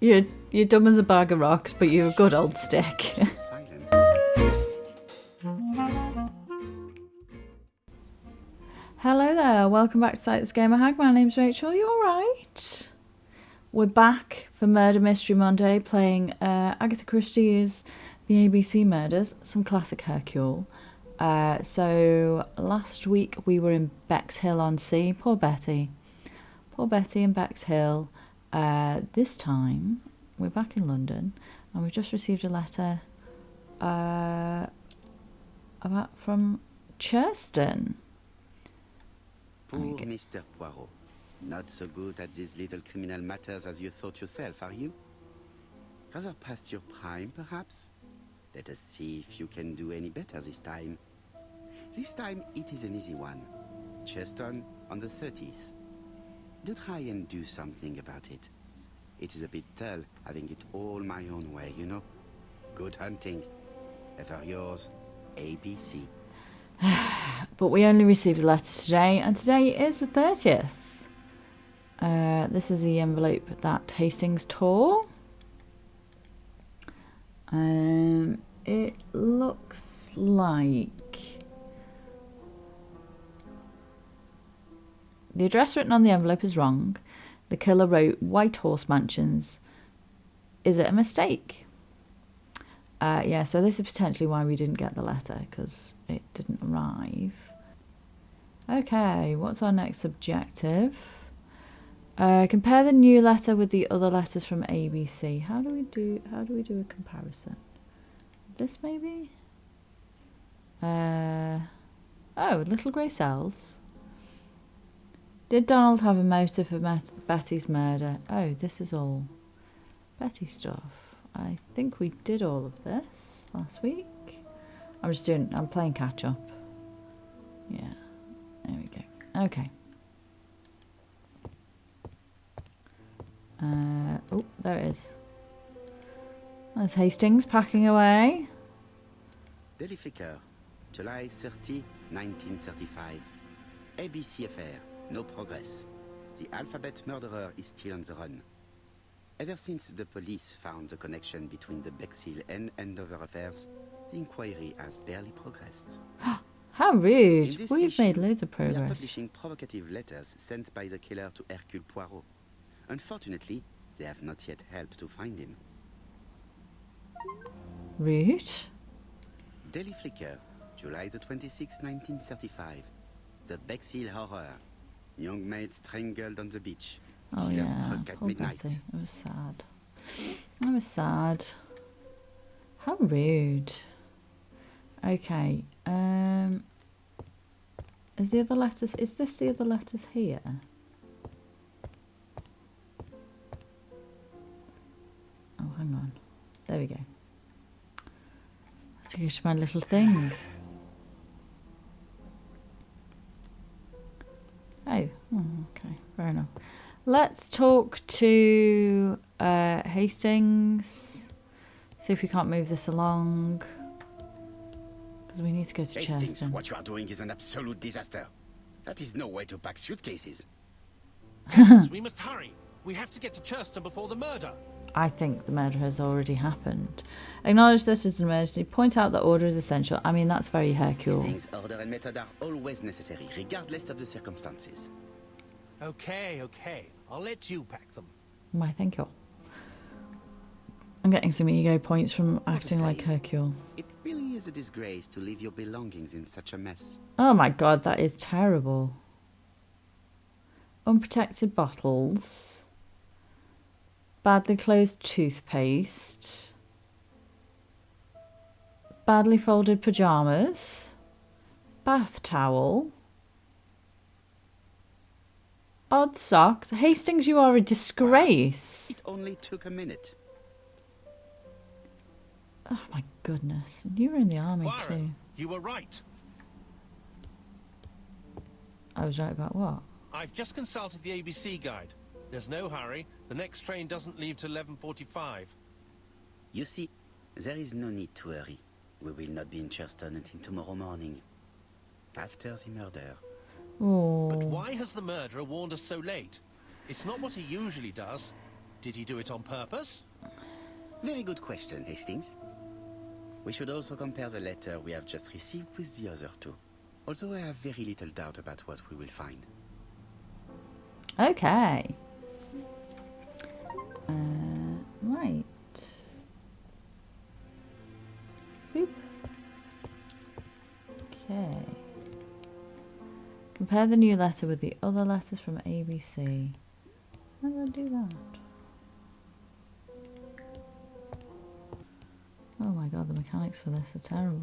You're dumb as a bag of rocks, but you're a good old stick. Hello there, welcome back to Sight This Gamer Hag. My name's Rachel. You alright? We're back for Murder Mystery Monday playing Agatha Christie's The ABC Murders, some classic Hercule. So last week we were in Bexhill-on-Sea. Poor Betty. Poor Betty in Bexhill. This time we're back in London and we've just received a letter from Churston. Poor Mr. Poirot. Not so good at these little criminal matters as you thought yourself, are you? Rather past your prime, perhaps? Let us see if you can do any better this time. This time it is an easy one. Churston on the 30th. Do try and do something about it. It is a bit dull having it all my own way, you know. Good hunting. Ever yours, ABC. But we only received a letter today, and today is the 30th. This is the envelope that Hastings tore. It looks like the address written on the envelope is wrong. The killer wrote White Horse Mansions. Is it a mistake? Yeah, so this is potentially why we didn't get the letter, because it didn't arrive. Okay, what's our next objective? Compare the new letter with the other letters from ABC. How do we do a comparison? This maybe? Oh, Little Grey Cells. Did Donald have a motive for Betty's murder? Oh, this is all Betty stuff. I think we did all of this last week. I'm playing catch up. Yeah, there we go. Okay. Oh, there it is. There's Hastings packing away. Daily Flicker, July 30, 1935. ABC affair, no progress. The alphabet murderer is still on the run. Ever since the police found the connection between the Bexhill and Andover affairs, the inquiry has barely progressed. How rude. We've issue, made loads of we are progress. publishing provocative letters sent by the killer to Hercule Poirot. Unfortunately, they have not yet helped to find him. Rude. Daily Flicker, July the 26th, 1935. The Bexhill Horror. Young maid strangled on the beach. Oh Killer yeah, struck at poor midnight. Betty. It was sad. I was sad. How rude. Okay. Is this the other letters here? Oh, hang on. There we go. Let's go to my little thing. Oh, okay. Fair enough. Let's talk to Hastings. See if we can't move this along. Because we need to go to Hastings, Churston. what you are doing is an absolute disaster. That is no way to pack suitcases. We must hurry. We have to get to Churston before the murder. I think the murder has already happened. Acknowledge this as an emergency. Point out that order is essential. I mean, that's very Hercule. Hastings, order and method are always necessary, regardless of the circumstances. Okay. I'll let you pack them. Why, thank you. I'm getting some ego points from acting like Hercule. It really is a disgrace to leave your belongings in such a mess. Oh my god, that is terrible. Unprotected bottles. Badly closed toothpaste. Badly folded pyjamas. Bath towel. Odd socks. Hastings, you are a disgrace. It only took a minute. Oh my goodness. You were in the army Poirot, too. you were right. I was right about what? I've just consulted the ABC guide. There's no hurry. The next train doesn't leave till 11:45. You see, there is no need to hurry. We will not be in Churston until tomorrow morning. After the murder. Oh. But why has the murderer warned us so late? It's not what he usually does. Did he do it on purpose? Very good question, Hastings. We should also compare the letter we have just received with the other two. Although I have very little doubt about what we will find. Okay. Right. Boop. Okay. Compare the new letter with the other letters from ABC. How do I do that? Oh my god, the mechanics for this are terrible.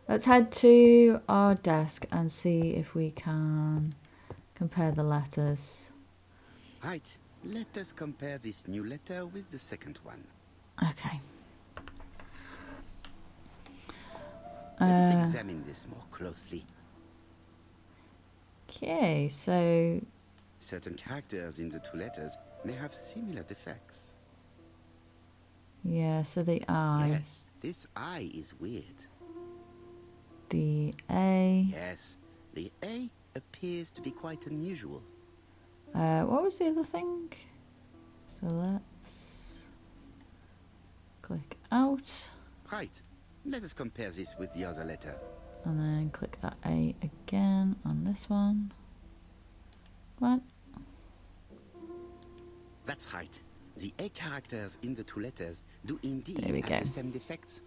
Let's head to our desk and see if we can compare the letters. Right. Let us compare this new letter with the second one. Okay. Let us examine this more closely. Okay, so... Certain characters in the two letters may have similar defects. Yeah, so the I. Yes, this I is weird. The A. Yes, the A appears to be quite unusual. What was the other thing? So let's click out. Right. Let us compare this with the other letter. And then click that A again on this one. Come on. That's right. The A characters in the two letters do indeed There we have go. the same defects.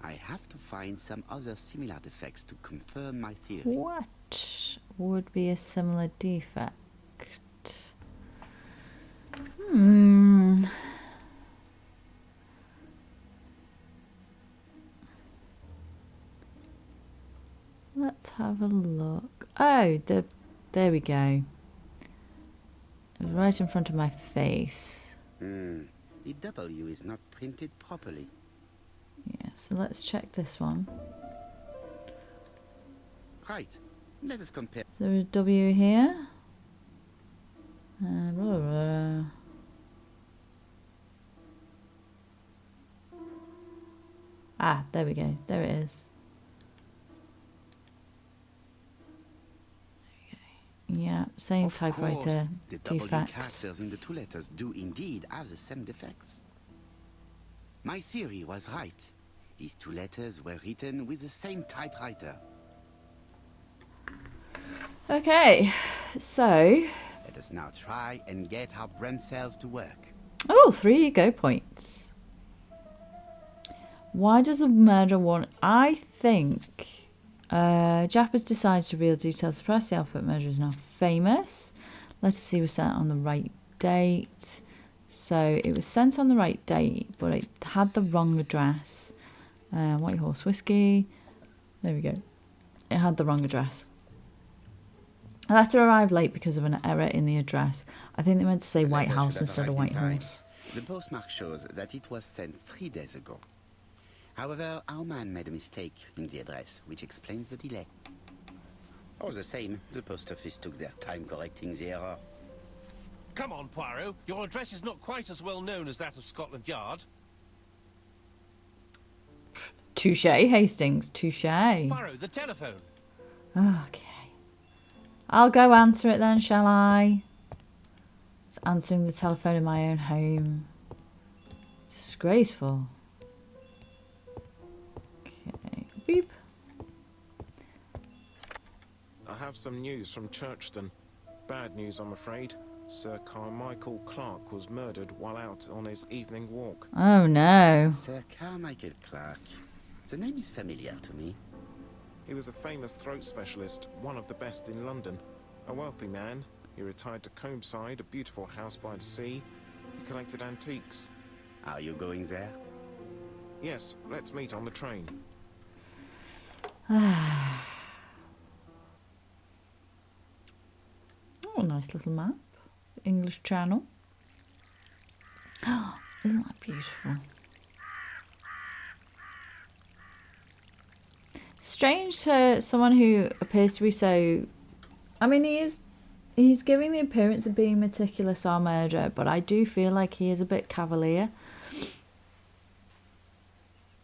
I have to find some other similar defects to confirm my theory. What would be a similar defect? Let's have a look. Oh, there we go. It was right in front of my face. The W is not printed properly. Yeah, so let's check this one. Right. Let us compare. Is there a W here? Blah, blah, blah. Ah, there we go. There it is. Yeah, same Of typewriter course, the W defects. characters in the two letters do indeed have the same defects. My theory was right. These two letters were written with the same typewriter. Okay, so... Let us now try and get our brain cells to work. Oh, 3 go points. Why does the murder want... I think... Jap has decided to reveal details. The press, the alphabet murder is now famous. Let's see, was sent on the right date. So it was sent on the right date, but it had the wrong address. White Horse Whiskey. There we go. It had the wrong address. A letter arrived late because of an error in the address. I think they meant to say The White letter House should have instead of arrived in White time. Horse. The postmark shows that it was sent 3 days ago. However, our man made a mistake in the address, which explains the delay. All the same, the post office took their time correcting the error. Come on, Poirot. Your address is not quite as well known as that of Scotland Yard. Touche, Hastings. Touche. Poirot, the telephone. Okay. I'll go answer it then, shall I? Just answering the telephone in my own home. Disgraceful. Okay. Beep. I have some news from Churston. Bad news, I'm afraid. Sir Carmichael Clark was murdered while out on his evening walk. Oh no. Sir Carmichael Clark. The name is familiar to me. He was a famous throat specialist, one of the best in London. A wealthy man, he retired to Combside, a beautiful house by the sea. He collected antiques. Are you going there? Yes, let's meet on the train. Oh, nice little map. English Channel. Oh, isn't that beautiful? Strange for someone who appears to be so... I mean, he's giving the appearance of being meticulous or murderer, but I do feel like he is a bit cavalier.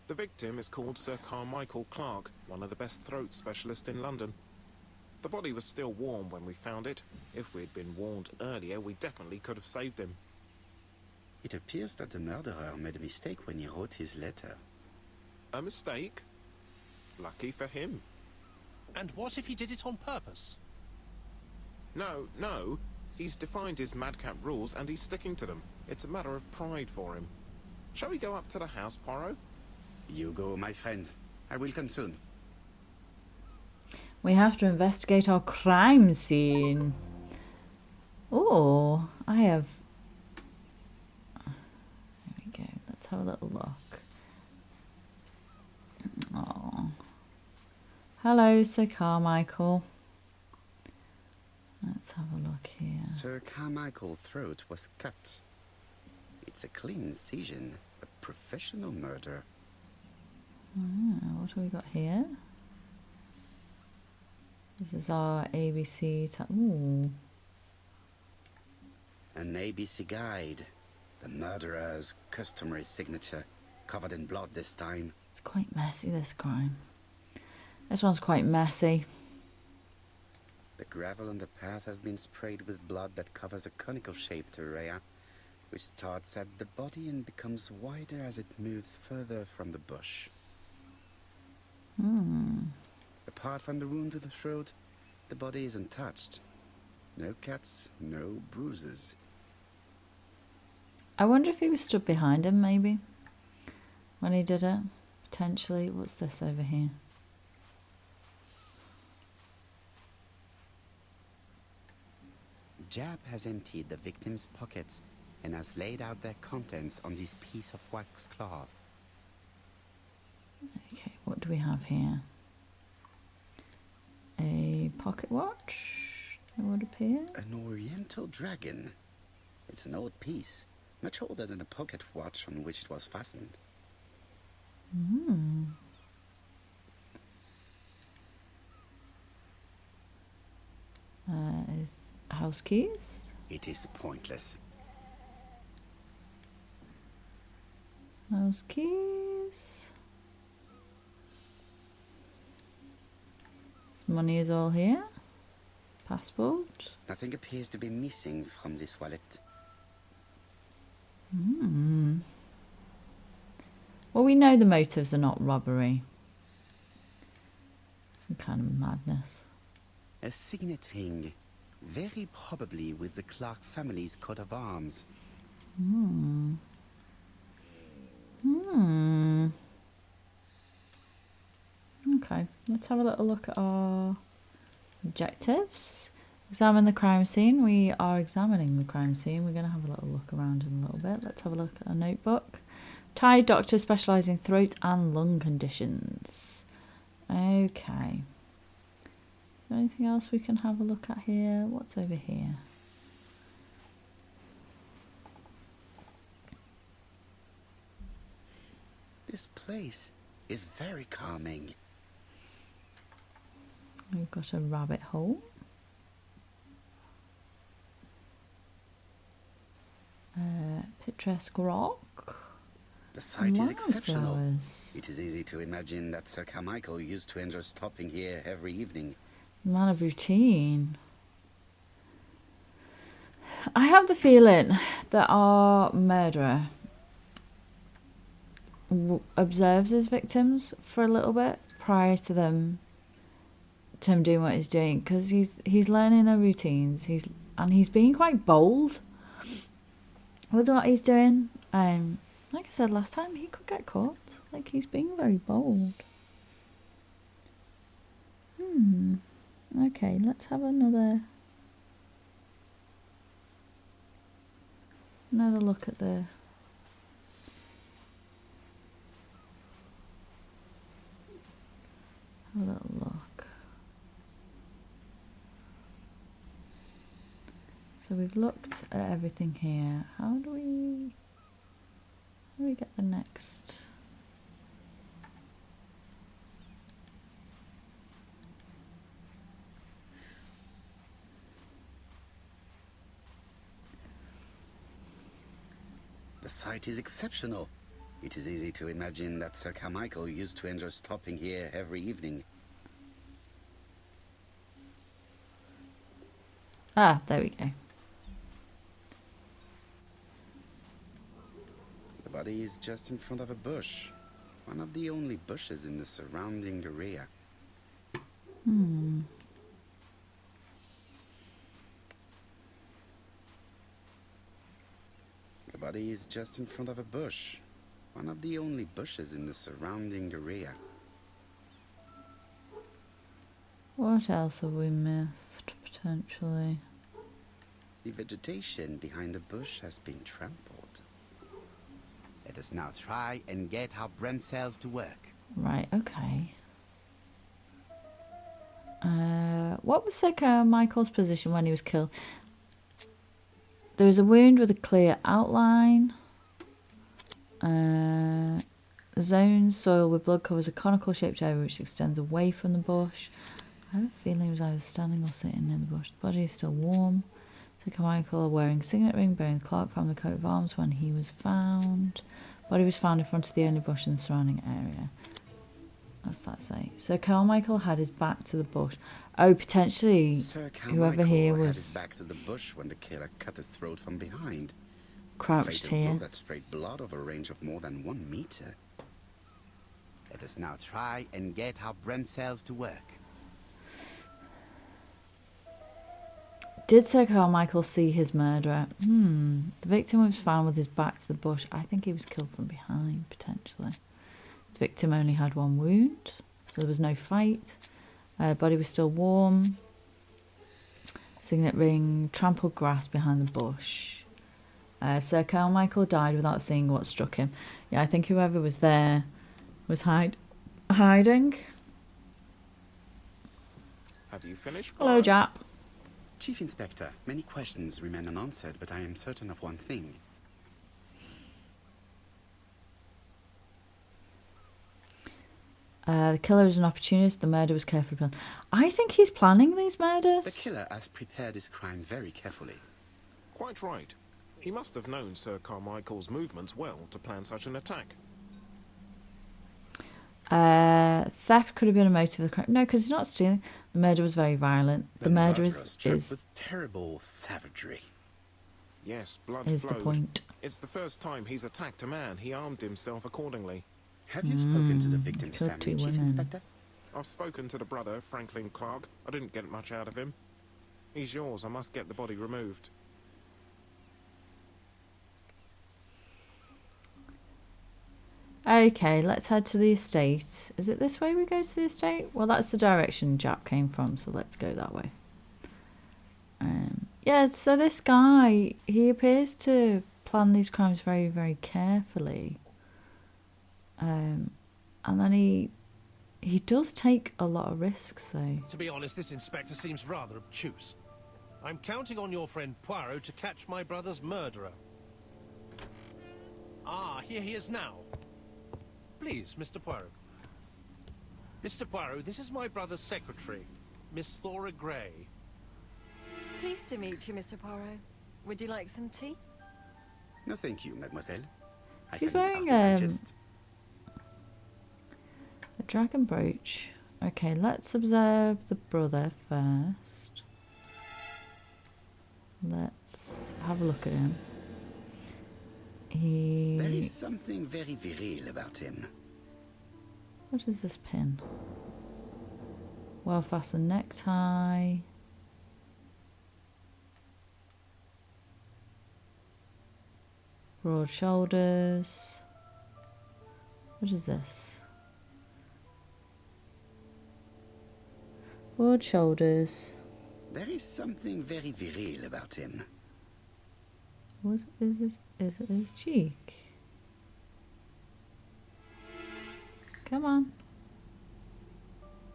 The victim is called Sir Carmichael Clark, one of the best throat specialists in London. The body was still warm when we found it. If we'd been warned earlier, we definitely could have saved him. It appears that the murderer made a mistake when he wrote his letter. A mistake? Lucky for him. And what if he did it on purpose? No. He's defined his madcap rules and he's sticking to them. It's a matter of pride for him. Shall we go up to the house, Poirot? You go, my friends. I will come soon. We have to investigate our crime scene. Oh, I have... There we go. Let's have a little look. Oh. Hello, Sir Carmichael. Let's have a look here. Sir Carmichael's throat was cut. It's a clean incision. A professional murder. What have we got here? This is our ABC. Ooh. An ABC guide. The murderer's customary signature. Covered in blood this time. It's quite messy, this crime. This one's quite messy. The gravel on the path has been sprayed with blood that covers a conical-shaped area, which starts at the body and becomes wider as it moves further from the bush. Apart from the wound to the throat, the body is untouched. No cuts, no bruises. I wonder if he was stood behind him, maybe, when he did it. Potentially. What's this over here? Jab has emptied the victim's pockets and has laid out their contents on this piece of wax cloth. Okay, what do we have here? A pocket watch, it would appear. An oriental dragon. It's an old piece, much older than the pocket watch on which it was fastened. Is house keys? It is pointless. House keys. This money is all here. Passport. Nothing appears to be missing from this wallet. Well, we know the motives are not robbery. Some kind of madness. A signet ring, very probably with the Clark family's coat of arms. Okay, let's have a little look at our objectives. Examine the crime scene. We are examining the crime scene. We're going to have a little look around in a little bit. Let's have a look at our notebook. Thai doctor specialising in throat and lung conditions. Okay. Is there anything else we can have a look at here? What's over here? This place is very calming. We've got a rabbit hole. Picturesque rock. The site is exceptional. Flowers. It is easy to imagine that Sir Carmichael used to enjoy stopping here every evening. Man of routine. I have the feeling that our murderer observes his victims for a little bit prior to him doing what he's doing, because he's learning their routines. He's being quite bold with what he's doing. Like I said last time, he could get caught. Like, he's being very bold. Okay, let's have another look at the have a little look. So we've looked at everything here. How do we get the next? The site is exceptional. It is easy to imagine that Sir Carmichael used to enjoy stopping here every evening. Ah, there we go. body is just in front of a bush. One of the only bushes in the surrounding area. The body is just in front of a bush. One of the only bushes in the surrounding area. What else have we missed, potentially? The vegetation behind the bush has been trampled. Let us now try and get our brain cells to work. Right, okay. What was Sir Michael's position when he was killed? There is a wound with a clear outline. The zone soil with blood covers a conical shaped area which extends away from the bush. I have a feeling he was either standing or sitting in the bush. The body is still warm. Sir Michael wearing signet ring bearing the Clark family coat of arms when he was found. Body was found in front of the only bush in the surrounding area. What's that say? Sir Carmichael had his back to the bush. Oh, potentially whoever here was had his back to the bush when the killer cut his throat from behind. crouched Fatal here. blow that sprayed blood over a range of more than 1 meter. Let us now try and get our brain cells to work. Did Sir Carmichael see his murderer? The victim was found with his back to the bush. I think he was killed from behind, potentially. The victim only had one wound, so there was no fight. Body was still warm. Signet ring, trampled grass behind the bush. Sir Carmichael died without seeing what struck him. Yeah, I think whoever was there was hiding. Have you finished? Hello, Poirot? Jap. Chief Inspector, many questions remain unanswered, but I am certain of one thing. The killer is an opportunist. The murder was carefully planned. I think he's planning these murders. The killer has prepared his crime very carefully. Quite right. He must have known Sir Carmichael's movements well to plan such an attack. Theft could have been a motive of the crime. No, because he's not stealing. The murder was very violent. The murder murderer struck is with terrible savagery. Yes, blood the flowed. point. It's the first time he's attacked a man. He armed himself accordingly. Have you spoken to the victim's killed family, 2 Chief women. Inspector? I've spoken to the brother, Franklin Clark. I didn't get much out of him. He's yours. I must get the body removed. Okay, let's head to the estate. Is it this way we go to the estate? Well, that's the direction Jap came from, so let's go that way. Yeah, so this guy, he appears to plan these crimes very, very carefully. And then he does take a lot of risks, though. To be honest, this inspector seems rather obtuse. I'm counting on your friend Poirot to catch my brother's murderer. Ah, here he is now. Please, Mr. Poirot. Mr. Poirot, this is my brother's secretary, Miss Thora Gray. Pleased to meet you, Mr. Poirot. Would you like some tea? No, thank you, mademoiselle. I She's find it wearing, hard to digest. A dragon brooch. Okay, let's observe the brother first. Let's have a look at him. There is something very viril about him. What is this pin? Well fastened necktie. Broad shoulders. What is this? Broad shoulders. There is something very viril about him. What is this? Is it his cheek? Come on.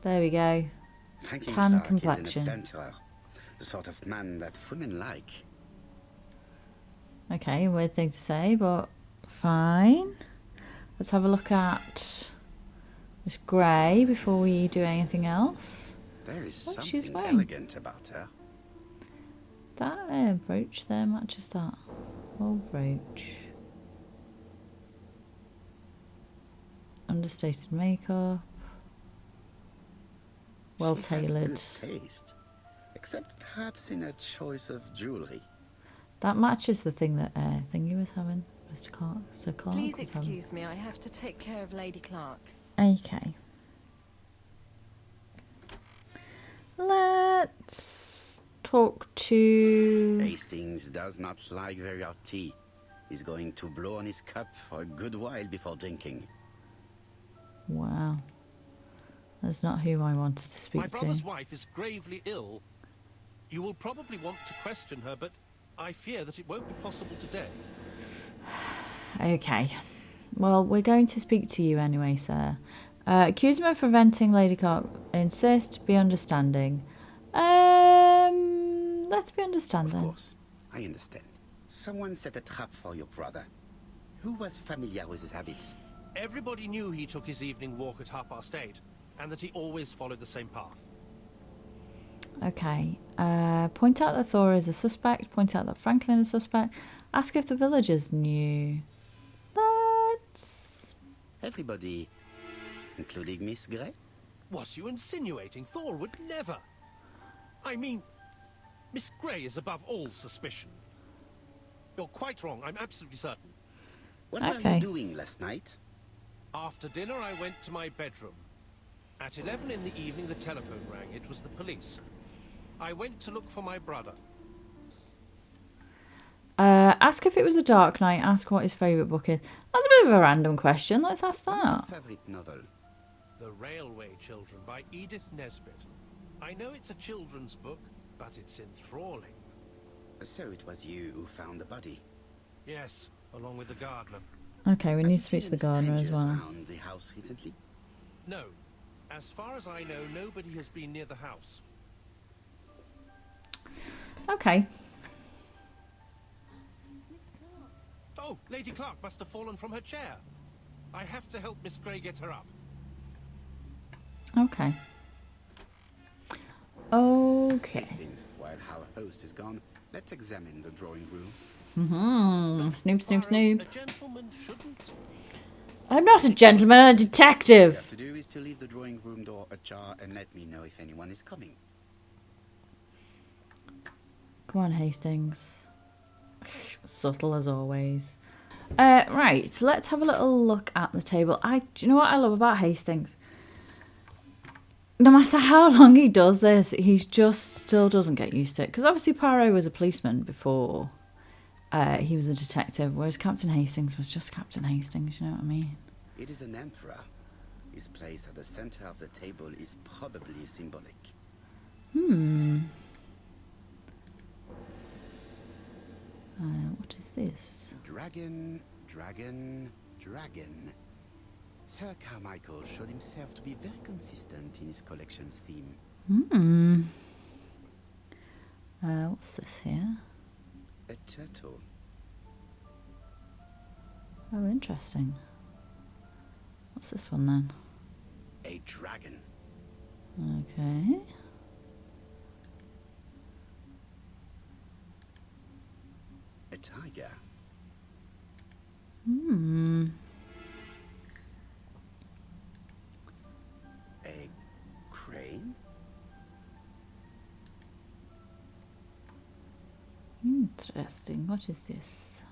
There we go. Franklin Tan Clark complexion. is an adventurer, the sort of man that women like. Okay, weird thing to say, but fine. Let's have a look at Miss Gray before we do anything else. There is What she's something wearing? elegant about her. That brooch there matches that whole brooch. Understated makeup. Well She has tailored. good taste, except perhaps in her choice of jewelry. That matches the thing that Thingy was having. Mr. Clark. Sir Clark. Please excuse me, I have to take care of Lady Clark. Okay. Let's talk to... Hastings does not like very hot tea. He's going to blow on his cup for a good while before drinking. Wow. That's not who I wanted to speak My to. brother's wife is gravely ill. You will probably want to question her, but I fear that it won't be possible today. Okay. Well, we're going to speak to you anyway, sir. Accuse him of preventing Lady Clark. Insist. Be understanding. Let's be understanding. Of course, I understand. Someone set a trap for your brother. Who was familiar with his habits? Everybody knew he took his evening walk at 8:30, and that he always followed the same path. Okay. Point out that Thor is a suspect. Point out that Franklin is a suspect. Ask if the villagers knew. Let's... Everybody, including Miss Grey? What are you insinuating? Thor would never. I mean, Miss Grey is above all suspicion. You're quite wrong, I'm absolutely certain. What were you doing last night? After dinner, I went to my bedroom. At 11 in the evening, the telephone rang. It was the police. I went to look for my brother. Ask if it was a dark night. Ask what his favourite book is. That's a bit of a random question. Let's ask What's that. your favorite novel? The Railway Children by Edith Nesbit. I know it's a children's book, but it's enthralling. So it was you who found the body? Yes, along with the gardener. Okay, we Have need you to speak to the seen any gardener as strangers well. around the house recently? No. As far as I know, nobody has been near the house. Okay. Oh, Lady Clark must have fallen from her chair. I have to help Miss Grey get her up. Okay. Okay. Hastings, while our host is gone, let's examine the drawing room. Snoop, snoop, Poirot, snoop. A gentleman shouldn't. I'm not a gentleman, I'm a All you detective. have to do is to leave the drawing room door ajar and let me know if anyone is coming. Come on, Hastings. Subtle as always. Right, so let's have a little look at the table. Do you know what I love about Hastings? No matter how long he does this, he just still doesn't get used to it. Because obviously Poirot was a policeman before he was a detective, whereas Captain Hastings was just Captain Hastings, you know what I mean? It is an emperor. His place at the center of the table is probably symbolic. What is this? Dragon, dragon, dragon. Sir Carmichael showed himself to be very consistent in his collection's theme. What's this here? A turtle. Oh, interesting. What's this one then? A dragon. Okay. A tiger. A crane. Interesting. What is this?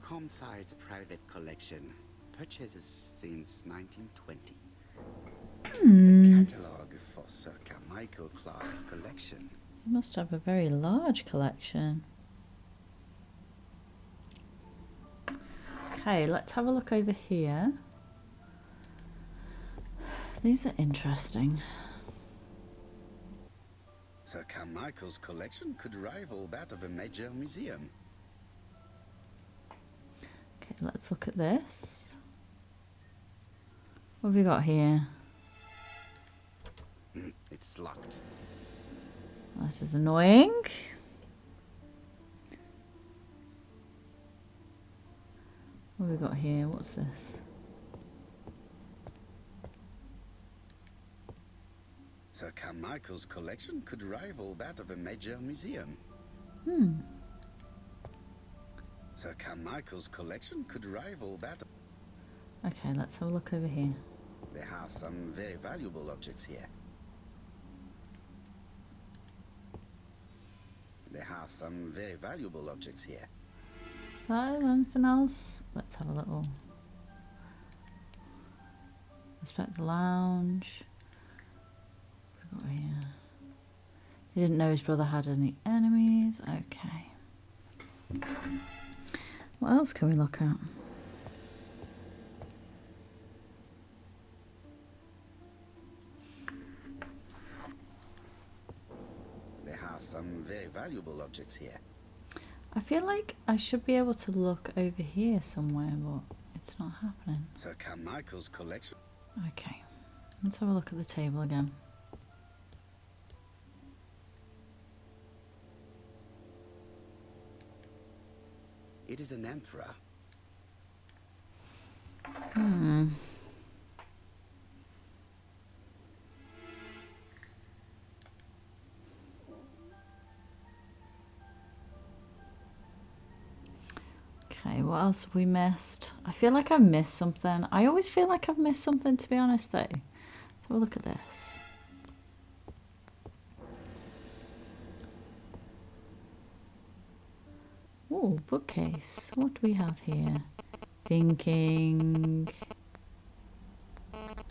Comside's private collection. Purchases since 1920. A catalogue for Sir Carmichael Clark's collection. He must have a very large collection. Okay, let's have a look over here. These are interesting. Sir Carmichael's collection could rival that of a major museum. Okay, let's look at this. What have we got here? It's locked. That is annoying. What have we got here? What's this? Sir Carmichael's collection could rival that of a major museum. Sir Carmichael's collection could rival that of... Okay, let's have a look over here. There are some very valuable objects here. are some very valuable objects here. So, anything else? Let's have a little. Inspect the lounge. What have we got here? He didn't know his brother had any enemies. Okay. What else can we look at? There are some very valuable objects here. I feel like I should be able to look over here somewhere, but it's not happening. Sir Carmichael's collection. Okay. Let's have a look at the table again. It is an emperor. Hmm. Okay, what else have we missed? I feel like I've missed something. I always feel like I've missed something, to be honest, though. Let's have a look at this. Oh, bookcase. What do we have here? Thinking.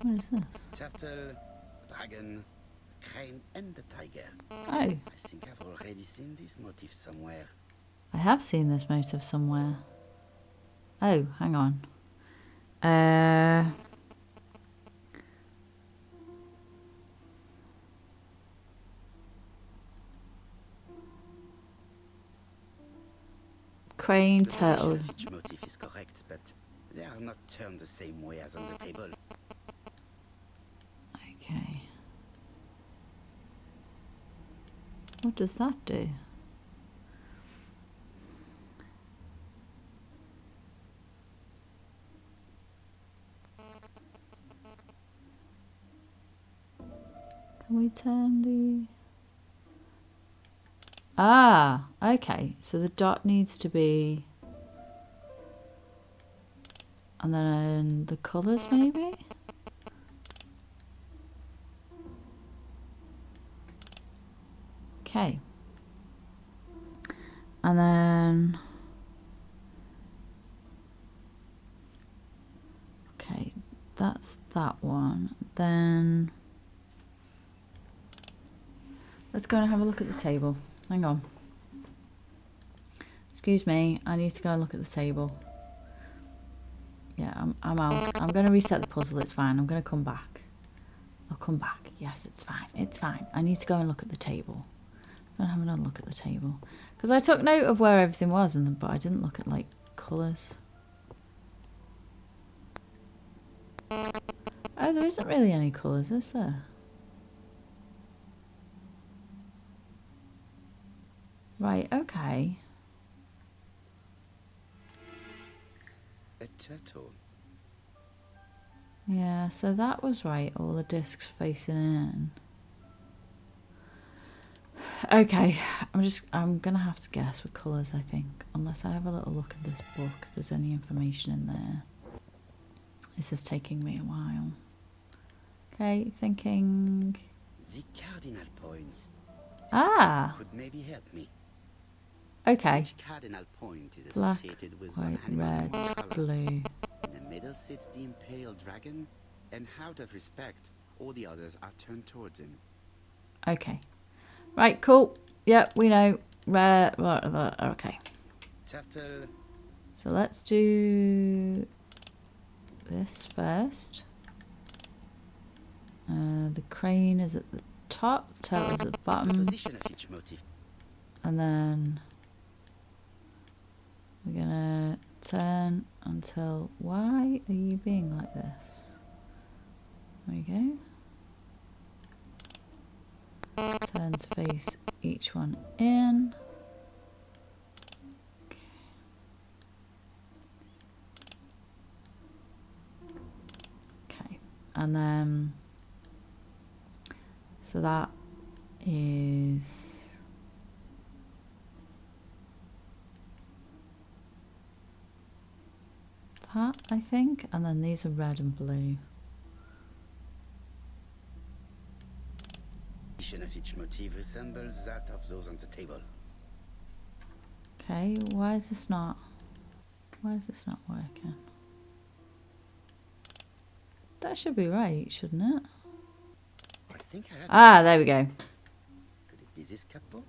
What is this? Turtle, dragon, crane, and the tiger. Oh, I think I've already seen this motif somewhere. I have seen this motive somewhere. Oh, hang on. Crane, The turtle. position of each motif is correct, but they are not turned the same way as on the table. Okay. What does that do? Can we turn the... Ah, okay. So the dot needs to be... And then the colours maybe? Okay. And then... Okay, that's that one. Then... Let's go and have a look at the table. Hang on. Excuse me, I need to go and look at the table. Yeah, I'm out. I'm going to reset the puzzle, it's fine. I'm going to come back. I'll come back. Yes, it's fine. It's fine. I need to go and look at the table. I'm going to have another look at the table. Because I took note of where everything was, but I didn't look at, like, colours. Oh, there isn't really any colours, is there? Right, okay. A turtle. Yeah, so that was right, all the discs facing in. Okay, I'm gonna have to guess with colours, I think. Unless I have a little look at this book, if there's any information in there. This is taking me a while. Okay, thinking... The cardinal points. This Ah! could maybe help me. Okay. Each cardinal point is Black, associated with white, one animal red, in each color. blue. In the middle sits the imperial dragon, and out of respect, all the others are turned towards him. Okay. Right, cool. Yep, we know. Red, okay. Turtle. So let's do this first. The crane is at the top, the turtle is at the The bottom, position of each motif. and then we're gonna turn until... Why are you being like this? There we go. Turn to face each one in. Okay, and then so that is that, I think, and then these are red and blue. The position of each motif resembles that of those on the table. Okay, why is this not working? That should be right, shouldn't it? I think I had Ah, there we go. Could it be this cupboard?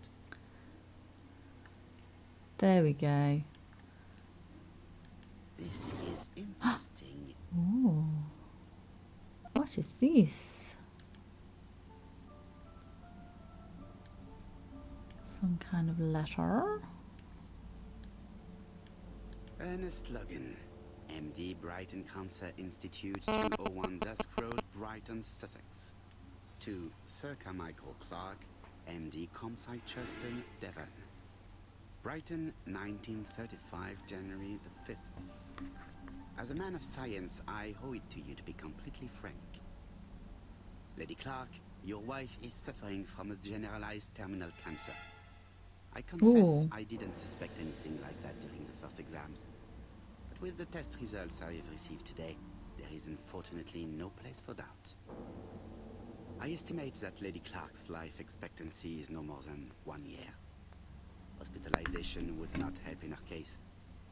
There we go. This is interesting. Ooh. What is this? Some kind of letter. Ernest Logan, MD, Brighton Cancer Institute, 201 Dusk Road, Brighton, Sussex. To Sir Carmichael Clark, MD, Comside, Churston, Devon. Brighton, 1935, January the 5th. As a man of science, I owe it to you to be completely frank. Lady Clark, your wife is suffering from a generalized terminal cancer. I confess Ooh. I didn't suspect anything like that during the first exams. But with the test results I have received today, there is unfortunately no place for doubt. I estimate that Lady Clark's life expectancy is no more than 1 year. Hospitalization would not help in her case,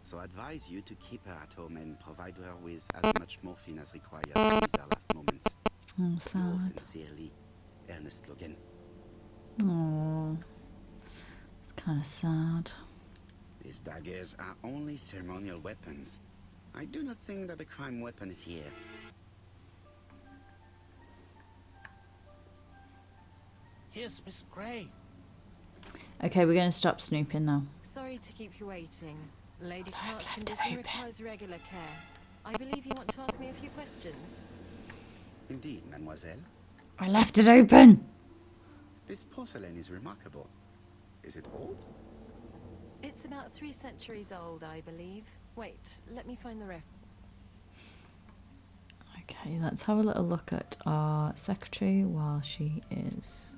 so I advise you to keep her at home and provide her with as much morphine as required to ease her last moments. Oh, Yours sad. sincerely, Ernest Logan. Oh, it's kind of sad. These daggers are only ceremonial weapons. I do not think that the crime weapon is here. Here's Miss Gray. Okay, we're going to stop snooping now. Sorry to keep you waiting. Lady Sorry, Clark's left it condition open. requires regular care. I believe you want to ask me a few questions. Indeed, mademoiselle. I left it open. This porcelain is remarkable. Is it old? It's about 3 centuries old, I believe. Wait, let me find the ref. Okay, let's have a little look at our secretary while she is...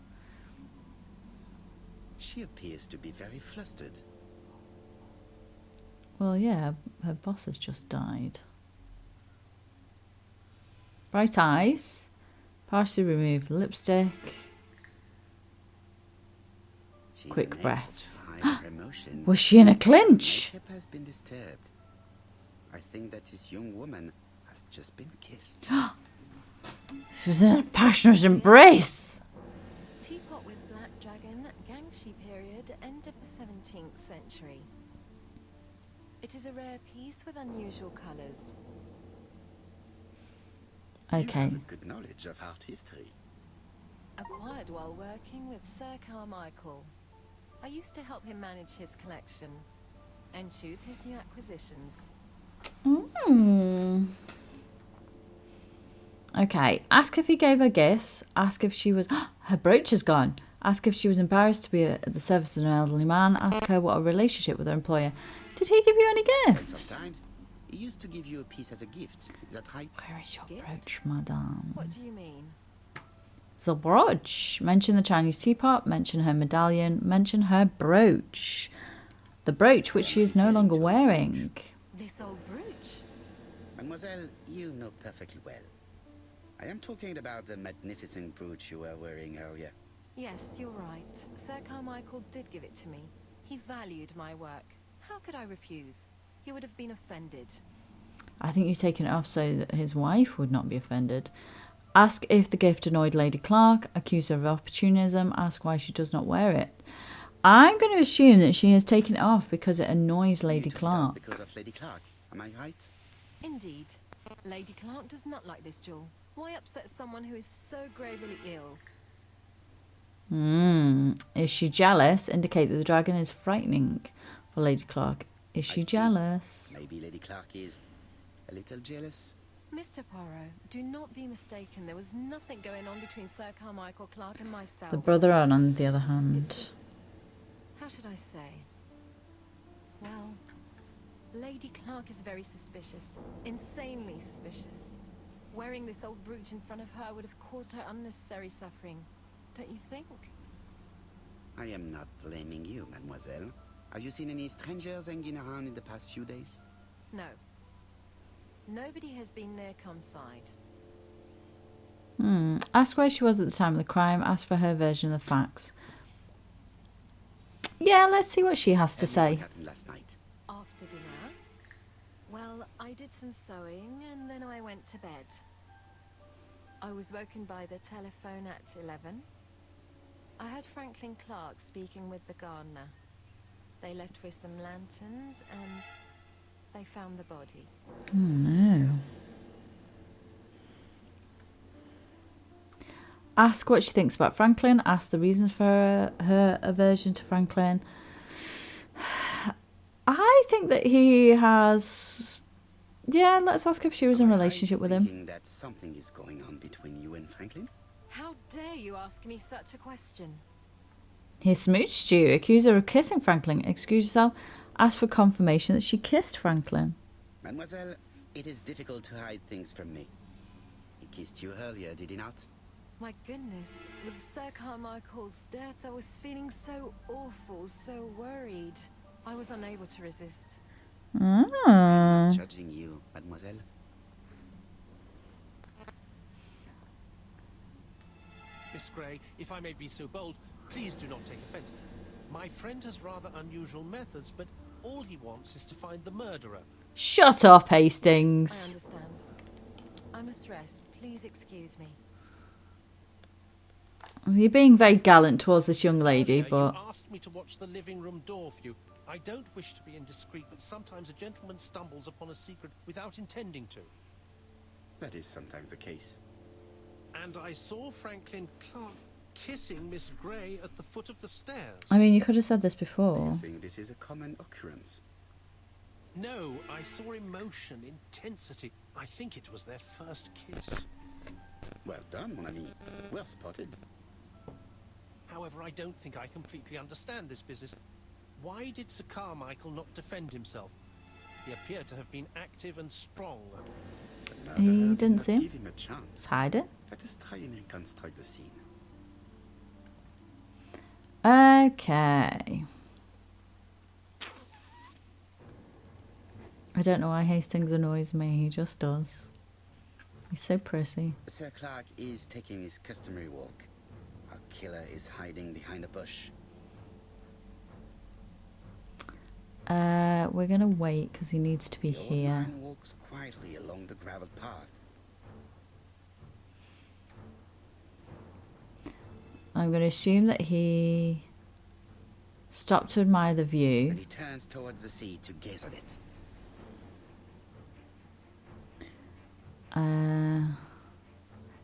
She appears to be very flustered. Well, yeah, her boss has just died. Bright eyes. Partially removed lipstick. She's Quick unable breath. to hide her emotion. Was she in a clinch? Makeup has been disturbed. I think that this young woman has just been kissed. She was in a passionate embrace. Teapot with black dragon, Gangshi period, end of the 17th century. It is a rare piece with unusual colours. You Okay. have a good knowledge of art history. Acquired while working with Sir Carmichael. I used to help him manage his collection and choose his new acquisitions. Okay, ask if he gave her gifts. Ask if she was... her brooch is gone. Ask if she was embarrassed to be at the service of an elderly man. Ask her what a relationship with her employer. Did he give you any And gifts? sometimes, he used to give you a piece as a gift. Is that right? Where is your Gift? brooch, madame? What do you mean? The brooch. Mention the Chinese teapot. Mention her medallion. Mention her brooch. The brooch which she is no longer wearing. This old brooch? Mademoiselle, you know perfectly well. I am talking about the magnificent brooch you were wearing earlier. Yes, you're right. Sir Carmichael did give it to me. He valued my work. How could I refuse? He would have been offended. I think you've taken it off so that his wife would not be offended. Ask if the gift annoyed Lady Clark. Accuse her of opportunism. Ask why she does not wear it. I'm going to assume that she has taken it off because it annoys Lady You took it off Clark. because of Lady Clark. Am I right? Indeed. Lady Clark does not like this jewel. Why upset someone who is so gravely ill? Is she jealous? Indicate that the dragon is frightening for Lady Clark. Is she see. jealous? Maybe Lady Clark is a little jealous. Mr. Poirot, do not be mistaken. There was nothing going on between Sir Carmichael Clark and myself. The brother on the other It's hand. just... how should I say? Well, Lady Clark is very suspicious. Insanely suspicious. Wearing this old brooch in front of her would have caused her unnecessary suffering. Don't you think? I am not blaming you, mademoiselle. Have you seen any strangers hanging around in the past few days? No. Nobody has been near Comside. Ask where she was at the time of the crime. Ask for her version of the facts. Yeah, let's see what she has to Tell me say. what happened last night. After dinner? Well, I did some sewing and then I went to bed. I was woken by the telephone at 11. I heard Franklin Clark speaking with the gardener. They left with some lanterns and they found the body. Oh no. Ask what she thinks about Franklin. Ask the reasons for her aversion to Franklin. I think that he has... Yeah, let's ask if she was in a relationship with him. Thinking that something is going on between you and Franklin? How dare you ask me such a question? He smooched you. Accuse her of kissing Franklin. Excuse yourself. Ask for confirmation that she kissed Franklin. Mademoiselle, it is difficult to hide things from me. He kissed you earlier, did he not? My goodness, with Sir Carmichael's death, I was feeling so awful, so worried. I was unable to resist. Ah. Judging you, mademoiselle. Miss Grey, if I may be so bold, please do not take offense. My friend has rather unusual methods, but all he wants is to find the murderer. Shut up, I Hastings. understand. I must rest. Please excuse me. You're being very gallant towards this young lady, Earlier, but... you asked me to watch the living room door for you. I don't wish to be indiscreet, but sometimes a gentleman stumbles upon a secret without intending to. That is sometimes the case. And I saw Franklin Clark kissing Miss Grey at the foot of the stairs. I mean, you could have said this Do before. you think this is a common occurrence? No, I saw emotion, intensity. I think it was their first kiss. Well done, mon ami. Well spotted. However, I don't think I completely understand this business. Why did Sir Carmichael not defend himself? He appeared to have been active and strong. The He murderer did didn't not see him. give him a chance. Hide it. Let us try and reconstruct the scene. Okay. I don't know why Hastings annoys me. He just does. He's so prissy. Sir Clark is taking his customary walk. Our killer is hiding behind a bush. We're gonna wait because he needs to be The old here. man walks quietly along the gravel path. I'm gonna assume that he stopped to admire the Then view. he turns towards the sea to gaze at it.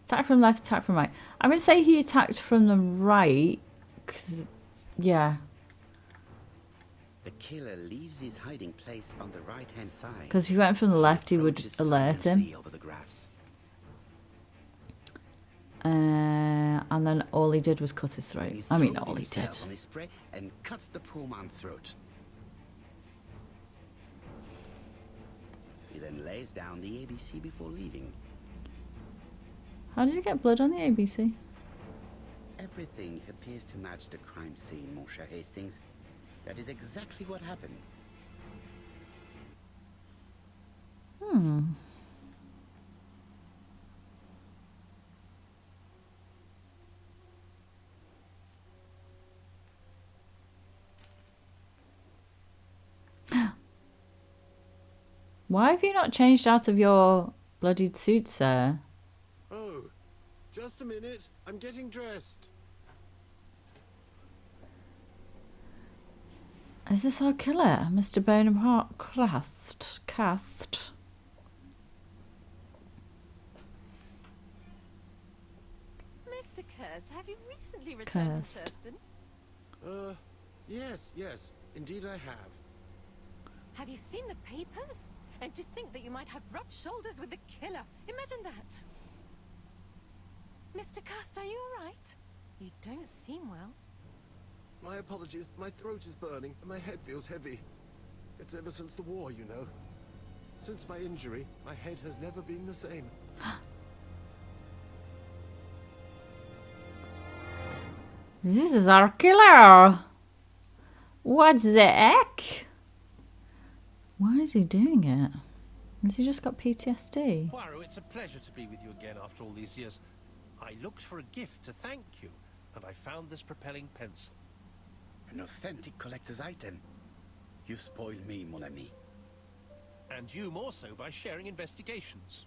Attack from left, attack from right. I'm gonna say he attacked from the right. 'Cause, yeah, The killer leaves his hiding place on the right-hand side. because if he went from the left, he would Approaches alert him. silently over the grass. And then all he did was cut his Then throat. he I mean, throws all he himself did. on his prey and cuts the poor man's throat. He then lays down the ABC before leaving. How did he get blood on the ABC? Everything appears to match the crime scene, mon cher Hastings. That is exactly what happened. Why have you not changed out of your bloodied suit, sir? Oh, just a minute. I'm getting dressed. Is this our killer, Mr. Bonaparte Cast? Mr. Kirst, have you recently returned from Kirst. Churston? Yes, indeed I have. Have you seen the papers? And to think that you might have rubbed shoulders with the killer. Imagine that. Mr. Kirst, are you all right? You don't seem well. My apologies. My throat is burning and my head feels heavy. It's ever since the war, you know. Since my injury, my head has never been the same. This is our killer. What the heck? Why is he doing it? Has he just got PTSD? Poirot, it's a pleasure to be with you again after all these years. I looked for a gift to thank you, and I found this propelling pencil. An authentic collector's item. You spoil me, mon ami. And you more so by sharing investigations.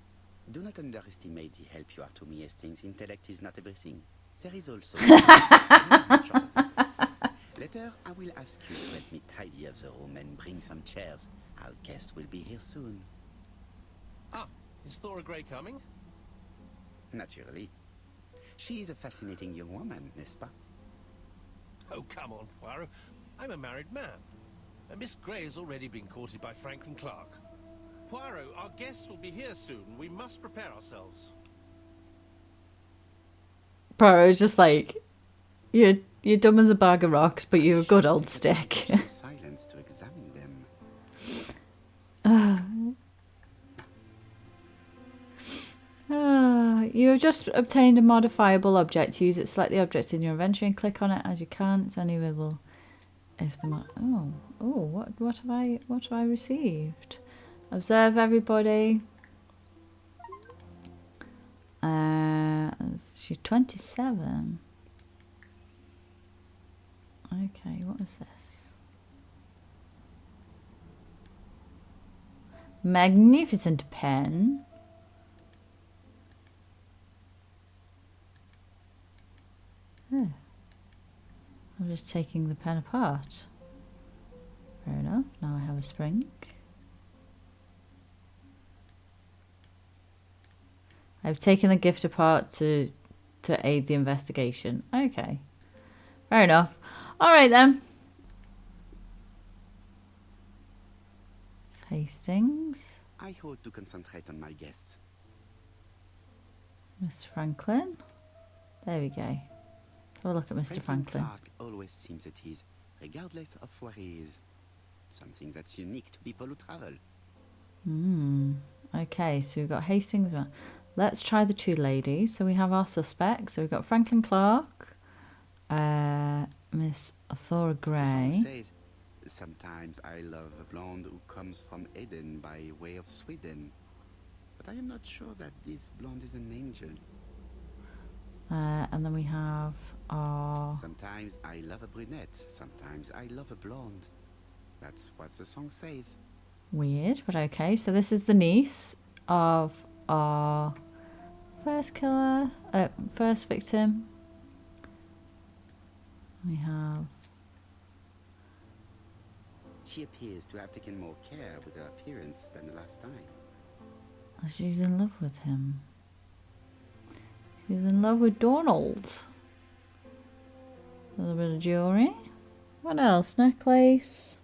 Do not underestimate the help you are to me, Hastings. Intellect is not everything. There is also... Later, I will ask you to let me tidy up the room and bring some chairs. Our guest will be here soon. Ah, is Thora Grey coming? Naturally. She is a fascinating young woman, n'est-ce pas? Oh, come on, Poirot. I'm a married man. And Miss Grey has already been courted by Franklin Clark. Poirot, our guests will be here soon. We must prepare ourselves. Poirot is just like, you're dumb as a bag of rocks, but you're a good old stick. Silence to examine them. You have just obtained a modifiable object. Use it. Select the object in your inventory and click on it as you can. It's only available if the what have I received? Observe everybody. She's 27. Okay, what is this? Magnificent pen. Oh. I'm just taking the pen apart. Fair enough. Now I have a spring. I've taken the gift apart to aid the investigation. Okay. Fair enough. Alright then. Hastings. I hope to concentrate on my guests. Mr. Franklin. There we go. Have a look at Mr. Franklin. Clark always seems at ease, regardless of where he is. Something that's unique to people who travel. Okay, so we've got Hastings. Let's try the two ladies. So we have our suspects. So we've got Franklin Clark, Miss Thora Grey. The song says, sometimes I love a blonde who comes from Eden by way of Sweden. But I am not sure that this blonde is an angel. And then we have our... Sometimes I love a brunette. Sometimes I love a blonde. That's what the song says. Weird, but okay. So this is the niece of our first killer, first victim. We have... She appears to have taken more care with her appearance than the last time. Oh, she's in love with him. She's in love with Donald. A little bit of jewellery. What else? Necklace.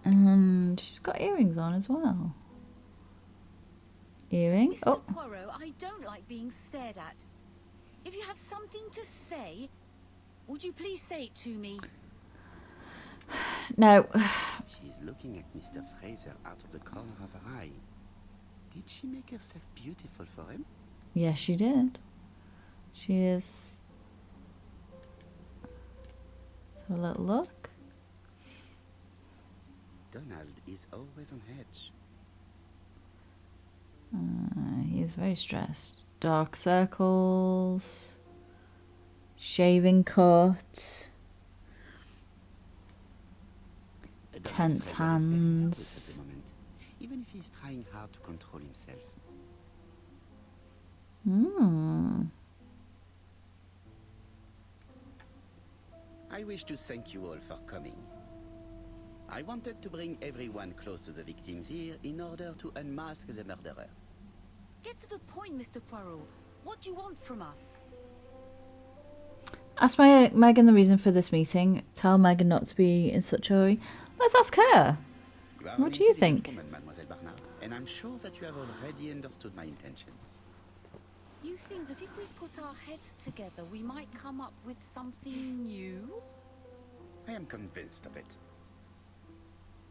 And she's got earrings on as well. Earrings. Mr. Oh. Poirot, I don't like being stared at. If you have something to say, would you please say it to me? No. She's looking at Mr. Fraser out of the corner of her eye. Did she make herself beautiful for him? Yes, she did. She is. Let's have a little look. Donald is always on edge. He is very stressed. Dark circles. Shaving cut. Tense hands. Even if he's trying hard to control himself. I wish to thank you all for coming. I wanted to bring everyone close to the victims here in order to unmask the murderer. Get to the point, Mr. Poirot. What do you want from us? Ask Megan the reason for this meeting. Tell Megan not to be in such a hurry. Let's ask her. What do you think? Woman, Mademoiselle Barnard, and I'm sure that you have already understood my intentions. You think that if we put our heads together, we might come up with something new? I am convinced of it.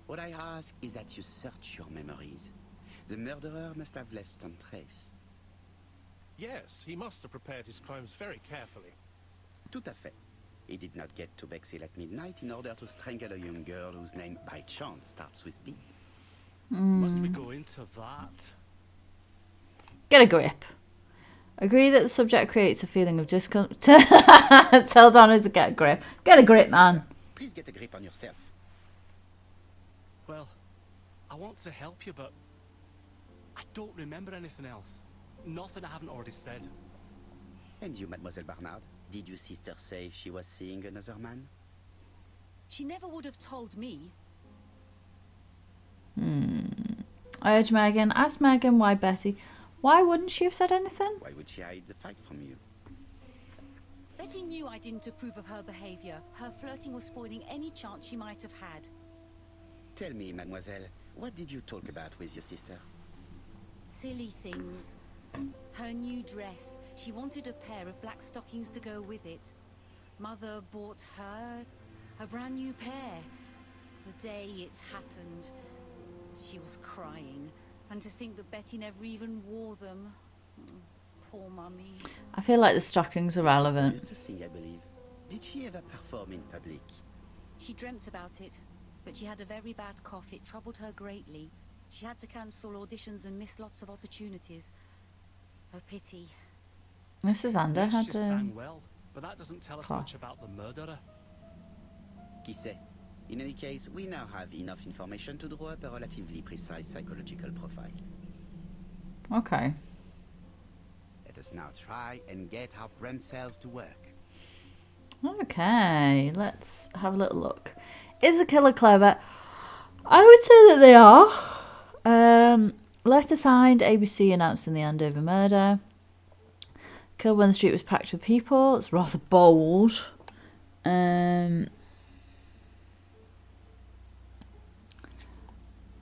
What I ask is that you search your memories. The murderer must have left some trace. Yes, he must have prepared his crimes very carefully. Tout à fait. He did not get to Bexhill at midnight in order to strangle a young girl whose name by chance starts with B. Must we go into that? Get a grip. Agree that the subject creates a feeling of discomfort. Tell Donna to get a grip. Get a grip, man. Please get a grip on yourself. Well, I want to help you, but I don't remember anything else. Nothing I haven't already said. And you, Mademoiselle Barnard, did your sister say she was seeing another man? She never would have told me. I urge Megan. Ask Megan why Betty. Why wouldn't she have said anything? Why would she hide the fact from you? Betty knew I didn't approve of her behavior. Her flirting was spoiling any chance she might have had. Tell me, mademoiselle, what did you talk about with your sister? Silly things. Her new dress. She wanted a pair of black stockings to go with it. Mother bought her a brand new pair. The day it happened, she was crying. And to think that Betty never even wore them. Poor mummy. I feel like the stockings are Your sister relevant. used to sing, I believe. Did she ever perform in public? She dreamt about it, but she had a very bad cough. It troubled her greatly. She had to cancel auditions and miss lots of opportunities. A pity. Mrs. Ander Yes, had she sang well, but that doesn't tell us cough. much about the murderer. Qui sait? In any case, we now have enough information to draw up a relatively precise psychological profile. Okay. Let us now try and get our brain cells to work. Okay, let's have a little look. Is the killer clever? I would say that they are. Letter signed, ABC announcing the Andover murder. Killed when the street was packed with people. It's rather bold.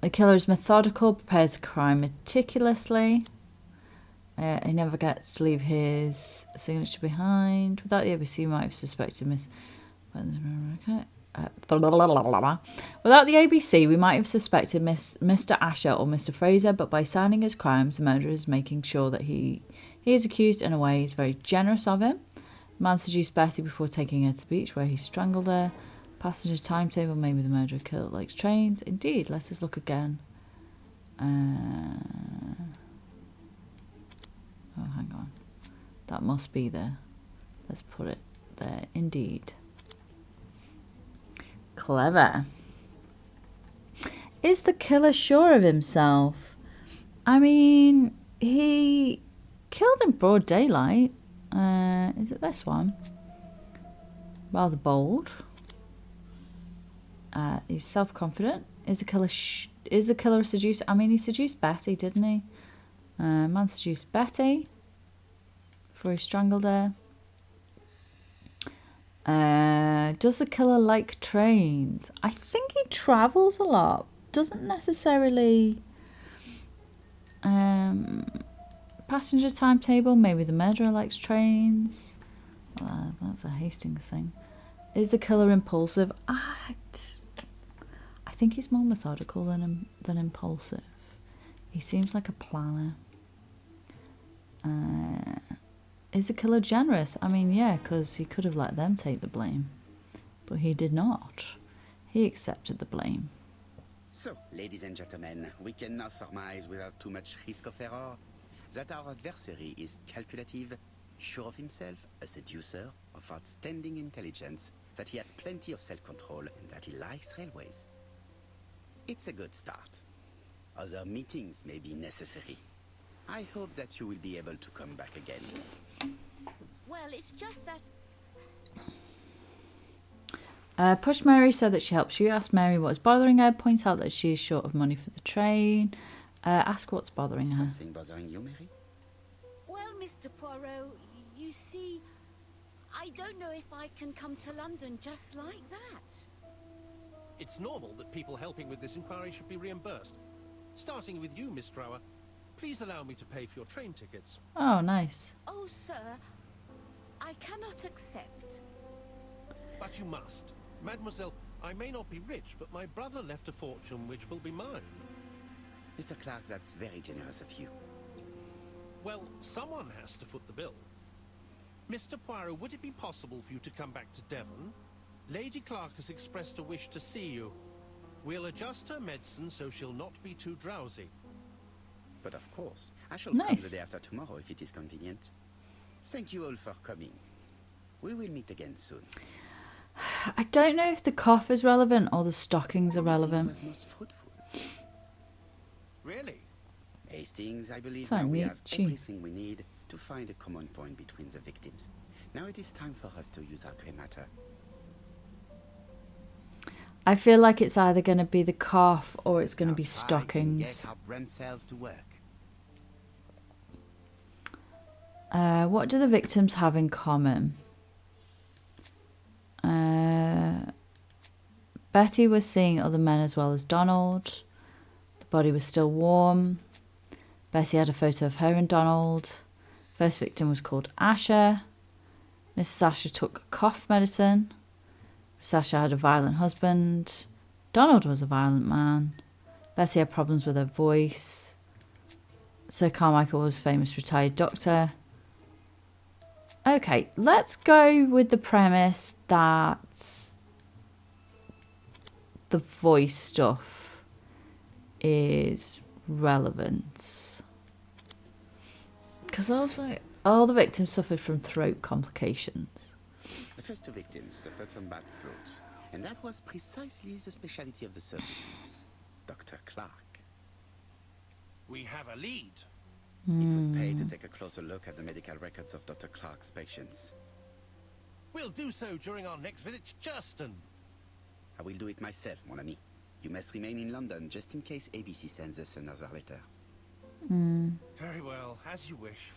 The killer is methodical, prepares the crime meticulously. He never gets to leave his signature behind. Without the ABC, we might have suspected Miss... Okay. Without the ABC, we might have suspected Mr. Asher or Mr. Fraser, but by signing his crimes, the murderer is making sure that he is accused in a way he's very generous of him. The man seduced Betty before taking her to the beach, where he strangled her. Passenger timetable, maybe the murderer killed likes trains. Indeed, let us look again. Oh, hang on. That must be there. Let's put it there. Indeed. Clever. Is the killer sure of himself? I mean, he killed in broad daylight. Is it this one? Rather bold. He's self-confident. Is the killer a seducer? I mean, he seduced Betty, didn't he? Man seduced Betty before he strangled her. Does the killer like trains? I think he travels a lot. Doesn't necessarily... passenger timetable. Maybe the murderer likes trains. That's a Hastings thing. Is the killer impulsive? I think he's more methodical than impulsive. He seems like a planner. Is the killer generous? I mean, yeah, because he could have let them take the blame. But he did not. He accepted the blame. So, ladies and gentlemen, we can now surmise without too much risk of error that our adversary is calculative, sure of himself, a seducer, of outstanding intelligence, that he has plenty of self-control, and that he likes railways. It's a good start. Other meetings may be necessary. I hope that you will be able to come back again. Well, it's just that... Push Mary said that she helps you. Ask Mary what is bothering her. Point out that she is short of money for the train. Ask what's bothering her. Something bothering you, Mary? Well, Mr. Poirot, you see, I don't know if I can come to London just like that. It's normal that people helping with this inquiry should be reimbursed. Starting with you, Miss Drower. Please allow me to pay for your train tickets. Oh, nice. Oh, sir, I cannot accept. But you must. Mademoiselle, I may not be rich, but my brother left a fortune which will be mine. Mr. Clark, that's very generous of you. Well, someone has to foot the bill. Mr. Poirot, would it be possible for you to come back to Devon? Lady Clark has expressed a wish to see you. We'll adjust her medicine so she'll not be too drowsy. But of course, I shall come Nice. the day after tomorrow if it is convenient. Thank you all for coming. We will meet again soon. I don't know if the cough is relevant or the stockings are The meeting relevant. was most fruitful. Really? Hastings, I believe Sorry, now we mute have you. everything we need to find a common point between the victims. Now it is time for us to use our grey matter. I feel like it's either going to be the cough or it's going to Now be try and stockings. get our brain cells to work. What do the victims have in common? Betty was seeing other men as well as Donald. The body was still warm. Betty had a photo of her and Donald. First victim was called Asher. Mrs. Asher took cough medicine. Mrs. Asher had a violent husband. Donald was a violent man. Betty had problems with her voice. Sir Carmichael was a famous retired doctor. Okay, let's go with the premise that the voice stuff is relevant. Because I was like, all the victims suffered from throat complications. The first two victims suffered from bad throat, and that was precisely the specialty of the surgeon, Dr. Clark. We have a lead. It would pay to take a closer look at the medical records of Dr. Clark's patients. We'll do so during our next visit to Churston. I will do it myself, mon ami. You must remain in London just in case ABC sends us another letter. Very well, as you wish.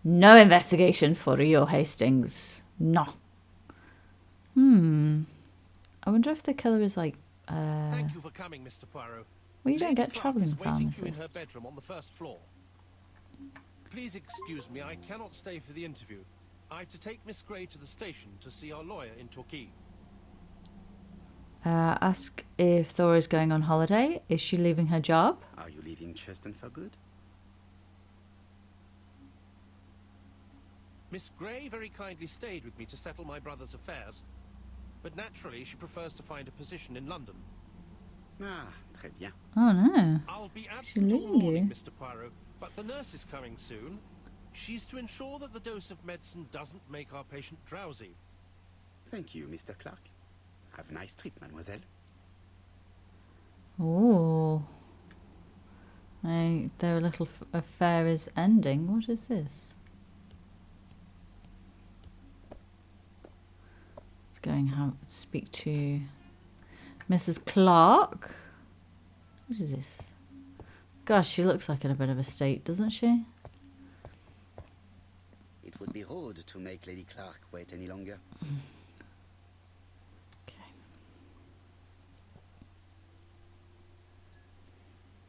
No investigation for you, Hastings. No. I wonder if the killer is like... Thank you for coming, Mr. Poirot. Well, you don't Lady get Clark travelling is waiting for you in pharmacists. her bedroom on the first floor. Please excuse me, I cannot stay for the interview. I have to take Miss Grey to the station to see our lawyer in Torquay. Ask if Thora is going on holiday. Is she leaving her job? Are you leaving Churston for good? Miss Grey very kindly stayed with me to settle my brother's affairs, but naturally she prefers to find a position in London. Ah, très bien. Oh no. I'll be absent all leaving morning, you? Mr. Poirot, but the nurse is coming soon. She's to ensure that the dose of medicine doesn't make our patient drowsy. Thank you, Mr. Clark. Have a nice trip, mademoiselle. Oh. Their little affair is ending. What is this? Let's go and speak to Mrs. Clark. What is this? Gosh, she looks like in a bit of a state, doesn't she? It would be rude to make Lady Clark wait any longer.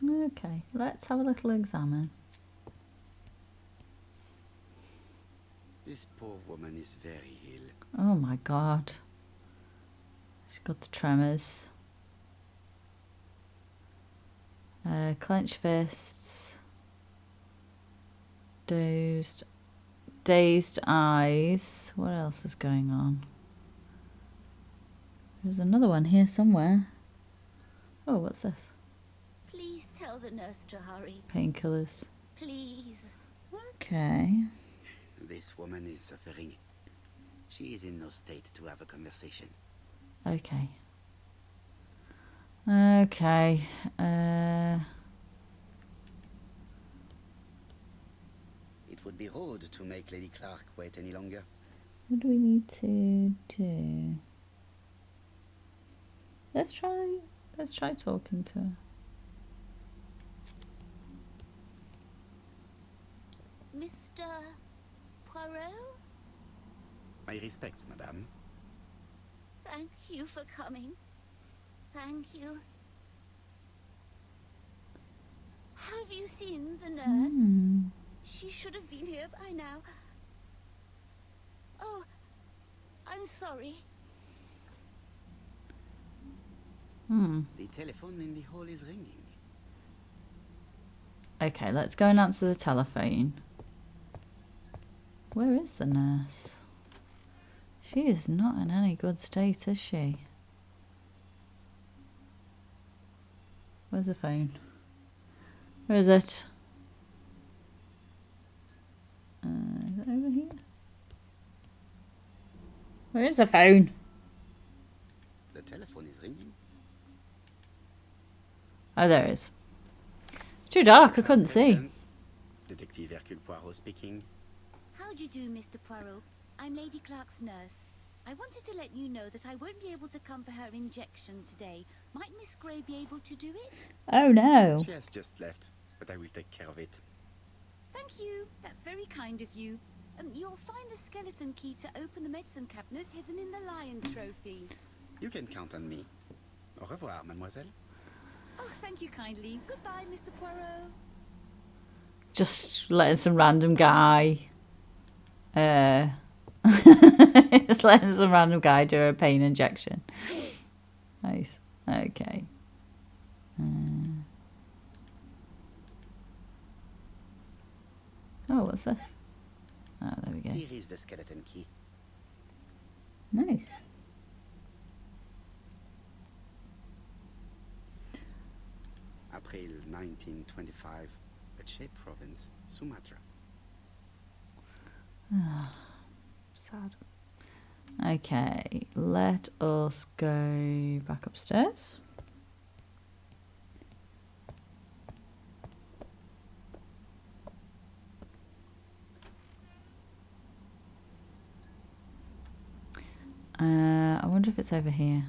Okay, let's have a little examine. This poor woman is very ill. Oh my god. She's got the tremors. Clenched fists. Dazed eyes. What else is going on? There's another one here somewhere. Oh, what's this? Please tell the nurse to hurry. Painkillers. Please. Okay. This woman is suffering. She is in no state to have a conversation. Okay. Okay. It would be rude to make Lady Clark wait any longer. What do we need to do? Let's try talking to her. Mr. Poirot? My respects, madame. Thank you for coming. Thank you. Have you seen the nurse? She should have been here by now. Oh, I'm sorry. The telephone in the hall is ringing. Okay, let's go and answer the telephone. Where is the nurse? She is not in any good state, is she? Where's the phone? Where is it? Is it over here? Where is the phone? The telephone is ringing. Oh, there it is. Too dark, I couldn't see. Detective Hercule Poirot speaking. How do you do, Mr. Poirot? I'm Lady Clark's nurse. I wanted to let you know that I won't be able to come for her injection today. Might Miss Grey be able to do it? Oh no. She has just left, but I will take care of it. Thank you. That's very kind of you. You'll find the skeleton key to open the medicine cabinet hidden in the lion trophy. You can count on me. Au revoir, mademoiselle. Oh, thank you kindly. Goodbye, Mr. Poirot. Just letting some random guy just letting some random guy do a pain injection. Nice. Okay. Oh, what's this? Oh, there we go. Here is the skeleton key. Nice. April 1925, Rachell province, Sumatra. Sad. Okay, let us go back upstairs. I wonder if it's over here.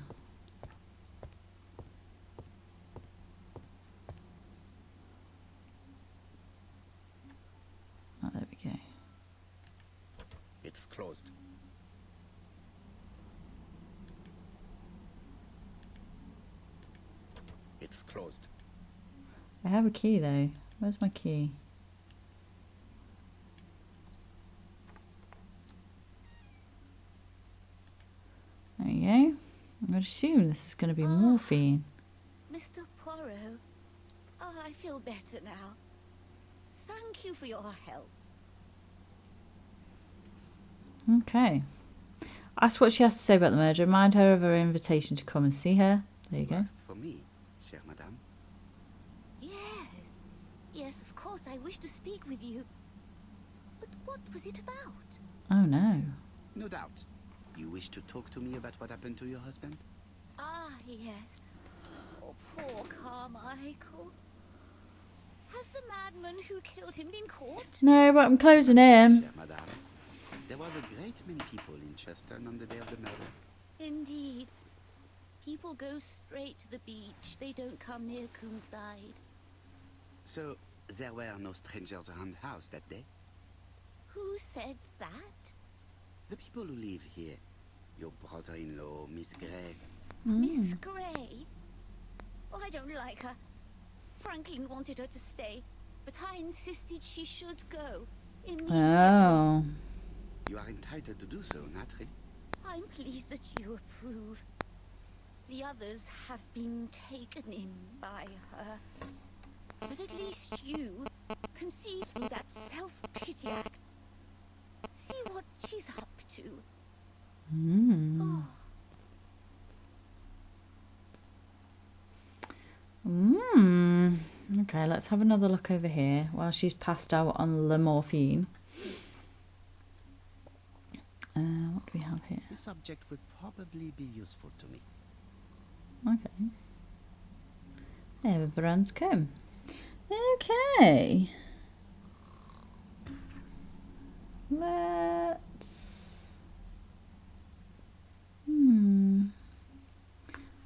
Oh, there we go. It's closed. It's closed. I have a key though. Where's my key? There you go. I'm going to assume this is going to be morphine. Mr. Poirot. Oh, I feel better now. Thank you for your help. Okay. Ask what she has to say about the murder. Remind her of her invitation to come and see her. There you go. Asked for me, chère madame. Yes. Yes, of course, I wish to speak with you. But what was it about? Oh no. No doubt. You wish to talk to me about what happened to your husband? Ah, yes. Oh, poor Carmichael. Has the madman who killed him been caught? No, but I'm closing him. Chère madame. There was a great many people in Churston on the day of the murder. Indeed. People go straight to the beach. They don't come near Coomside. So, there were no strangers around the house that day? Who said that? The people who live here. Your brother-in-law, Miss Grey. Miss Grey? Oh, I don't like her. Franklin wanted her to stay, but I insisted she should go. Immediately. Oh. You are entitled to do so, naturally. I'm pleased that you approve. The others have been taken in by her. But at least you can see through that self-pity act. See what she's up to. Oh. Okay, let's have another look over here while she's passed out on the morphine. What do we have here? The subject would probably be useful to me. Okay. There, the bronze comb. Okay. Let's...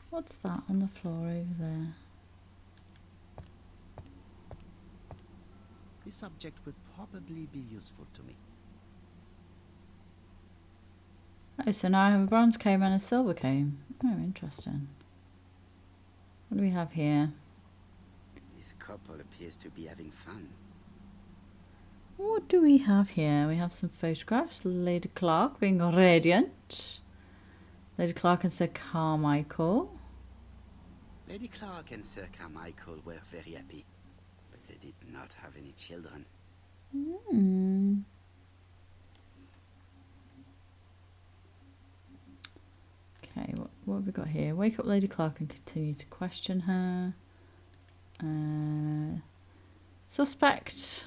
What's that on the floor over there? The subject would probably be useful to me. Oh, so now I have a bronze comb and a silver comb. Oh, interesting. What do we have here? This couple appears to be having fun. What do we have here? We have some photographs. Lady Clark being radiant. Lady Clark and Sir Carmichael. Lady Clark and Sir Carmichael were very happy, but they did not have any children. Okay, what have we got here? Wake up Lady Clark and continue to question her. Suspect.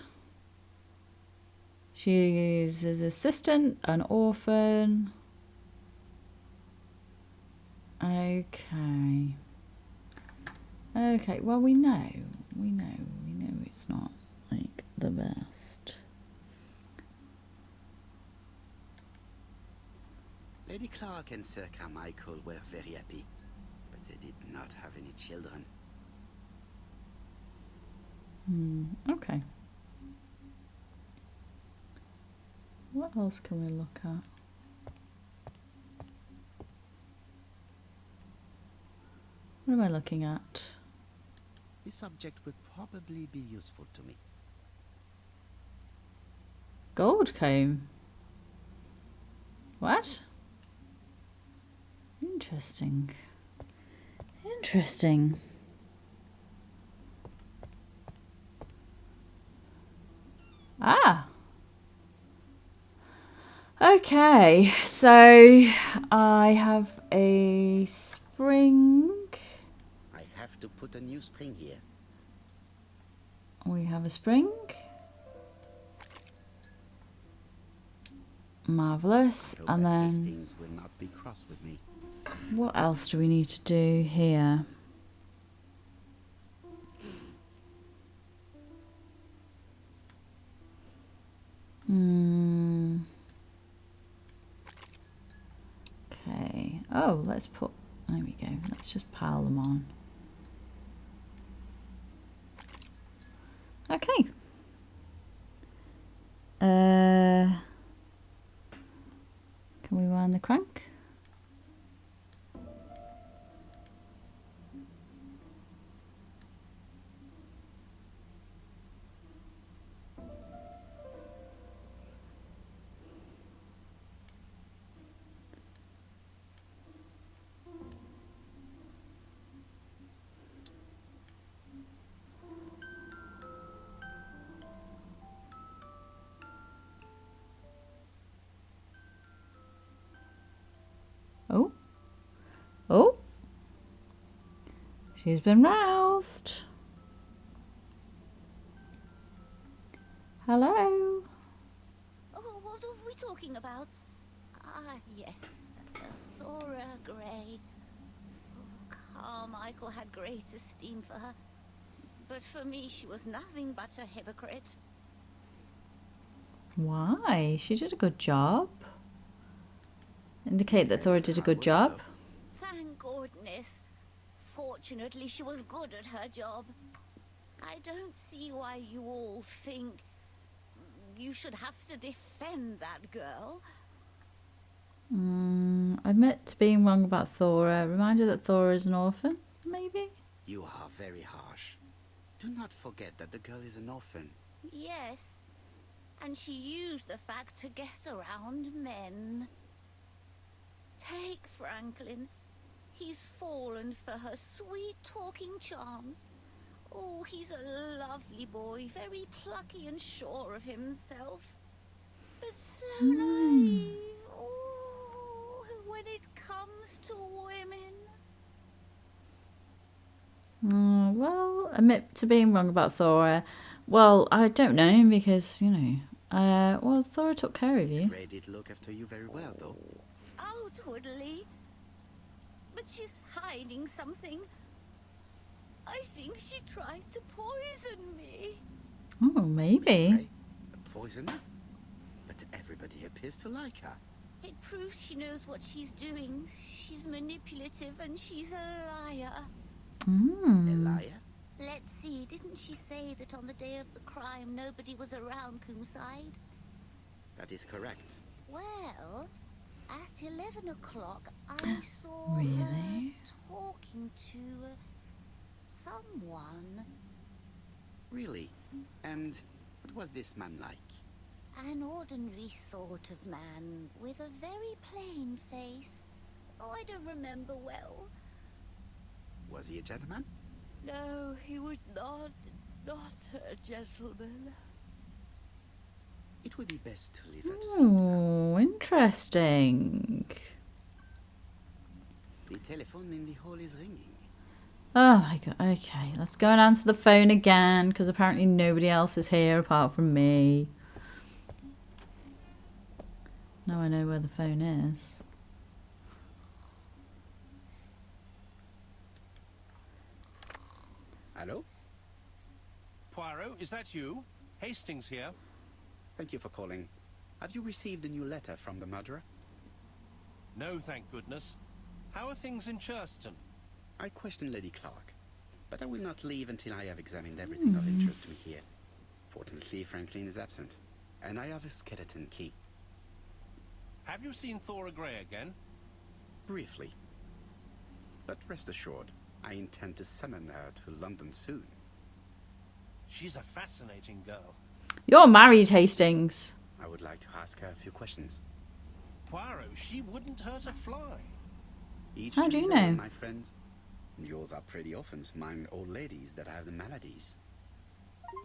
She's his assistant, an orphan. Okay. Okay, well we know it's not like the best. Lady Clark and Sir Carmichael were very happy, but they did not have any children. Okay. What else can we look at? What am I looking at? This subject would probably be useful to me. Gold comb. What? Interesting. Interesting. Ah. Okay, so I have a spring. I have to put a new spring here. We have a spring. Marvellous. And then Hastings will not be cross with me. what else do we need to do here? Okay. Oh, let's put... There we go. Let's just pile them on. Okay. Can we wind the crank? Oh. Oh. She's been roused. Hello. Oh, what are we talking about? Ah, yes. Thora Grey. Carmichael had great esteem for her. But for me, she was nothing but a hypocrite. Why? She did a good job. Indicate that Thora did a good job. Thank goodness. Fortunately, she was good at her job. I don't see why you all think you should have to defend that girl. I admit to being wrong about Thora. Remind her that Thora is an orphan, maybe? You are very harsh. Do not forget that the girl is an orphan. Yes. And she used the fact to get around men. Take Franklin. He's fallen for her sweet talking charms. Oh, he's a lovely boy, very plucky and sure of himself. But so naive. Oh, when it comes to women. Well, admit to being wrong about Thora. Well, I don't know because, you know, well, Thora took care of Miss you. Grey did look after you very well, though. Outwardly. But she's hiding something. I think she tried to poison me. Oh, maybe. Miss Grey, a poisoner? But everybody appears to like her. It proves she knows what she's doing. She's manipulative and she's a liar. A liar? Let's see, didn't she say that on the day of the crime nobody was around Coomside? That is correct. Well, at 11 o'clock I saw Really? her talking to someone. Really? And what was this man like? An ordinary sort of man with a very plain face. Oh, I don't remember well. Was he a gentleman? No, he was not a gentleman. It would be best to leave her to sleep. Oh, interesting. The telephone in the hall is ringing. Oh my god. Okay, let's go and answer the phone again, because apparently nobody else is here apart from me. Now I know where the phone is. Hello? Poirot, is that you? Hastings here. Thank you for calling. Have you received a new letter from the murderer? No, thank goodness. How are things in Churston? I questioned Lady Clark, but I will not leave until I have examined everything of interest to me here. Fortunately, Franklin is absent, and I have a skeleton key. Have you seen Thora Grey again? Briefly. But rest assured, I intend to summon her to London soon. She's a fascinating girl. You're married, Hastings. I would like to ask her a few questions. Poirot, she wouldn't hurt a fly. Each How to do you his know? own, my friend. Yours are pretty often among old ladies that have the maladies.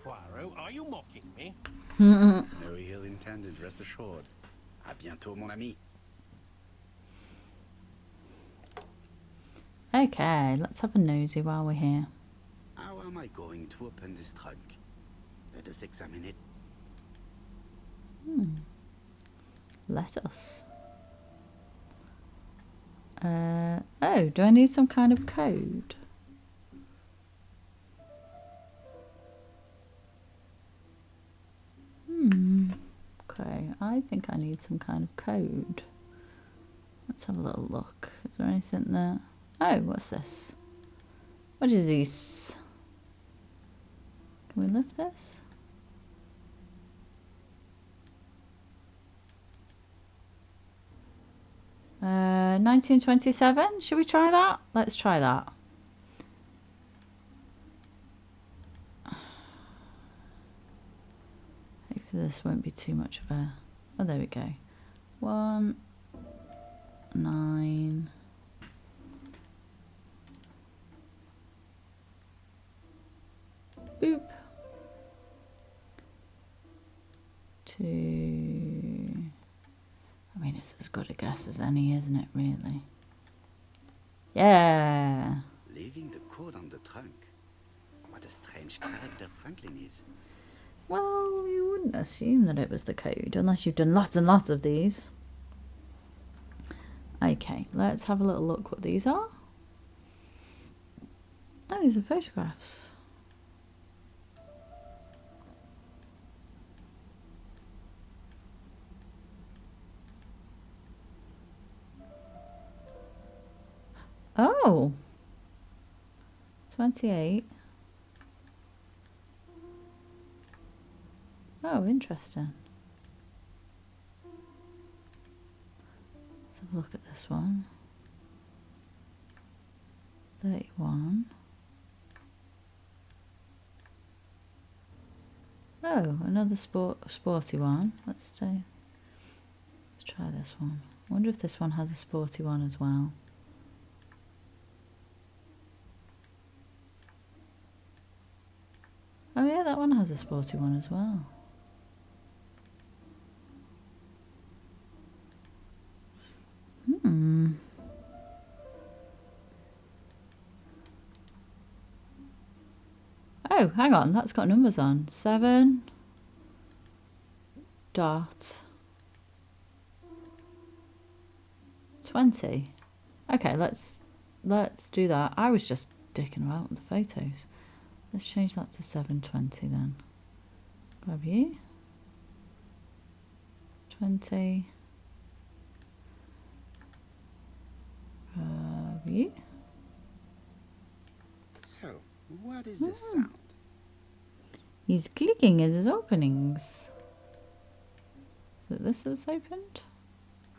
Poirot, are you mocking me? No ill intended, rest assured. À bientôt, mon ami. Okay, let's have a nosy while we're here. How am I going to open this trunk? Let us examine it. Let us. Oh, do I need some kind of code? Okay, I think I need some kind of code. Let's have a little look. Is there anything there? Oh, what's this? What is this? Can we lift this? Uh, 1927. Should we try that? Let's try that. Hopefully this won't be too much of a... Oh, there we go. 1, 9... Boop. 2... I mean, it's as good a guess as any, isn't it, really? Yeah! Leaving the code on the trunk. What a strange character Franklin is. Well, you wouldn't assume that it was the code, unless you've done lots and lots of these. Okay, let's have a little look what these are. Oh, these are photographs. Oh! 28. Oh, interesting. Let's have a look at this one. 31. Oh, another sporty one. Let's try this one. I wonder if this one has a sporty one as well. Oh yeah, that one has a sporty one as well. Oh, hang on, that's got numbers on. 7 dot 20. Okay, let's do that. I was just dicking about with the photos. Let's change that to 720 then. Grab you. 20. Grab you. So, what is this sound? He's clicking at his openings. So this is opened.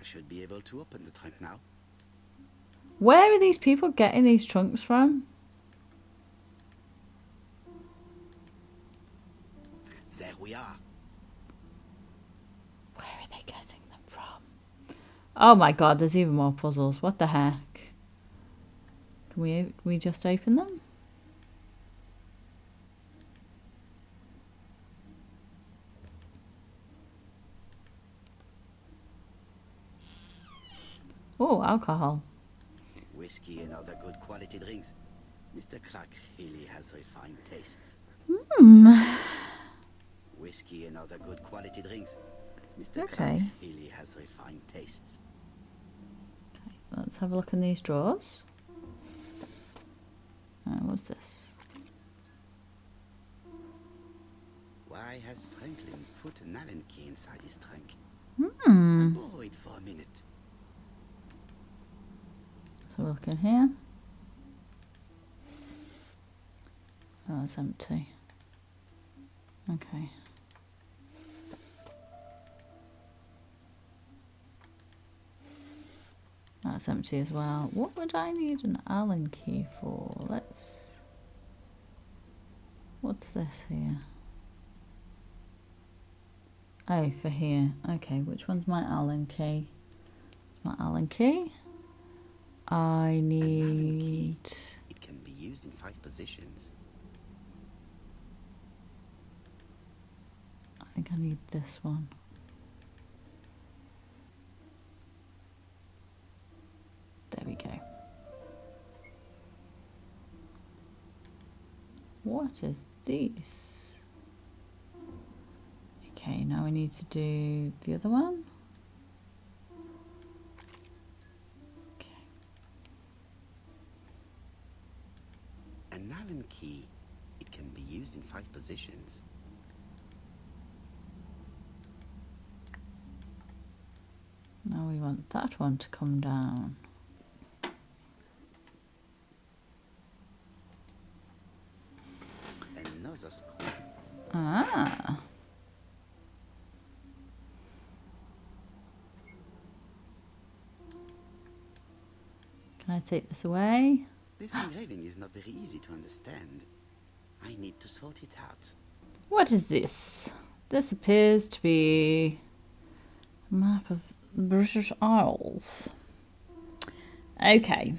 I should be able to open the trunk now. Where are these people getting these trunks from? There we are. Where are they getting them from? Oh my god, there's even more puzzles. What the heck? Can we just open them? Oh, alcohol. Whiskey and other good quality drinks. Mr. Clark really has refined tastes. Whiskey and other good quality drinks. Mr. Clark really has refined tastes. Let's have a look in these drawers. What's this? Why has Franklin put an Allen key inside his trunk? Hmm. I'll borrow it for a minute. Let's have a look in here. Oh, it's empty. Okay. That's empty as well. What would I need an Allen key for? Let's... What's this here? Oh, for here. Okay, which one's my Allen key? It's my Allen key. I need... It can be used in 5 positions. I think I need this one. There we go. What is this? Okay, now we need to do the other one. Okay. An Allen key. It can be used in 5 positions. Now we want that one to come down. Another screw. Ah. Can I take this away? This engraving is not very easy to understand. I need to sort it out. What is this? This appears to be a map of the British Isles. Okay.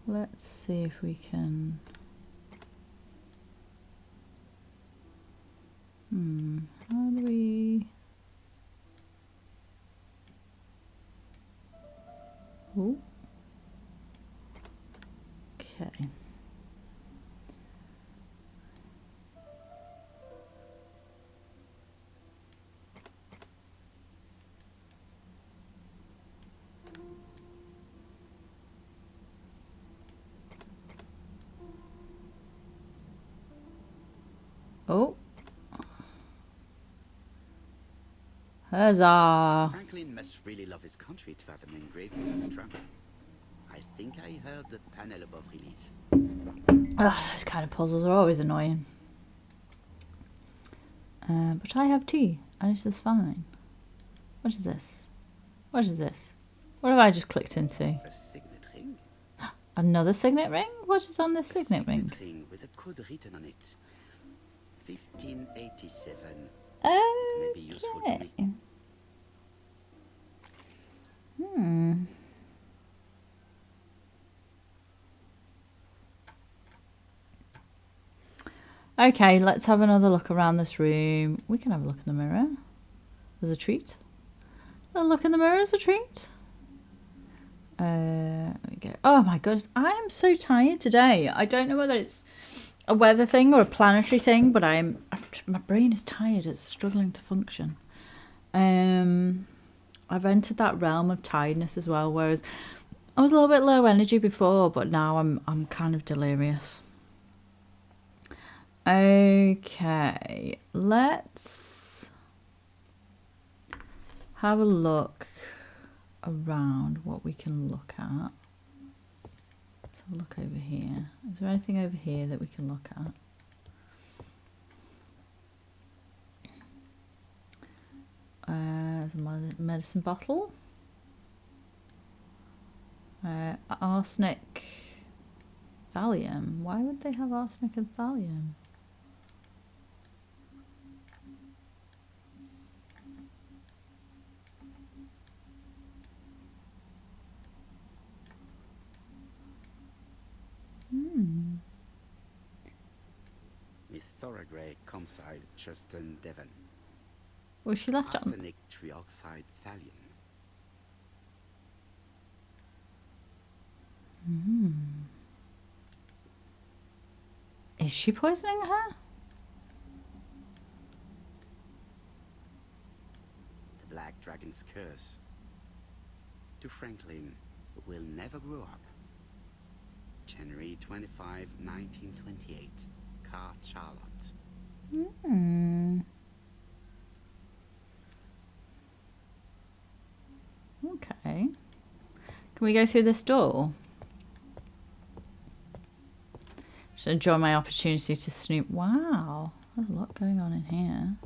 Let's see if we can... how do we... Oh. Okay. Oh. Huzzah. Franklin must really love his country to have an engraving in his trunk. I think I heard the panel above release. Ugh, those kind of puzzles are always annoying. But I have tea, and it is fine. What is this? What is this? What have I just clicked into? A signet ring? Another signet ring? What is on this signet ring? A ring with a code written on it. 1587. Okay. It may be useful to me. Okay, let's have another look around this room. We can have a look in the mirror. There's a treat. A look in the mirror is a treat. There we go. Oh my goodness, I am so tired today. I don't know whether it's a weather thing or a planetary thing, but my brain is tired. It's struggling to function. I've entered that realm of tiredness as well, whereas I was a little bit low energy before, but now I'm kind of delirious. Okay, let's have a look around what we can look at. Let's have a look over here. Is there anything over here that we can look at? There's a medicine bottle. Arsenic, thallium. Why would they have arsenic and thallium? Miss Thoroughgrey, Comside, Churston, Devon. Well, she left it on. Arsenic trioxide thallium. Is she poisoning her? The Black Dragon's curse. To Franklin, who will never grow up. January 25, 1928. Car Charlotte. Okay. Can we go through this door? Just enjoy my opportunity to snoop. Wow, there's a lot going on in here.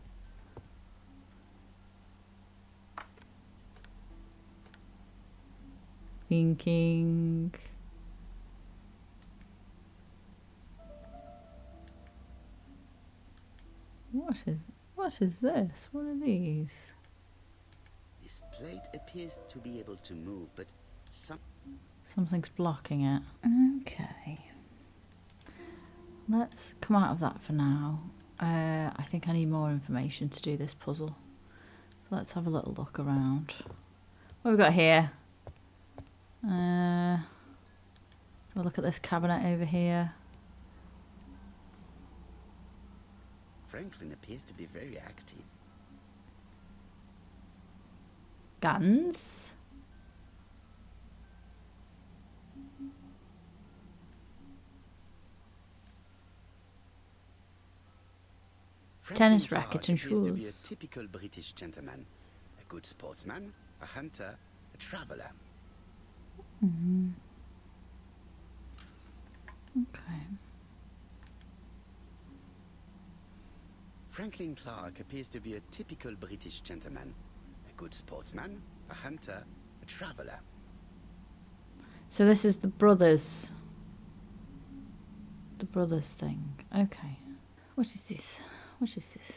Thinking. What is this? What are these? This plate appears to be able to move, but Something's blocking it. Okay. Let's come out of that for now. I think I need more information to do this puzzle. So let's have a little look around. What have we got here? So we'll look at this cabinet over here. Franklin appears to be very active. Guns. Franklin Tennis racket Clark and appears to be a shoes. typical British gentleman. A good sportsman, a hunter, a traveler. Okay. Franklin Clark appears to be a typical British gentleman. A good sportsman, a hunter, a traveler. So this is the brothers. The brothers thing. Okay. What is this? What is this?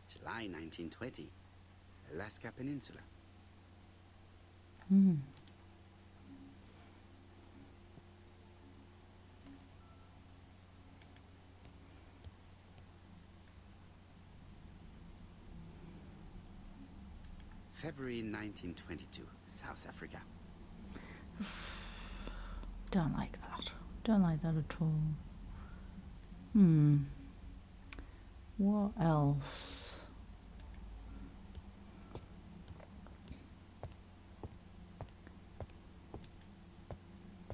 July 1920. Alaska Peninsula. February 1922, South Africa. Don't like that. Don't like that at all. What else?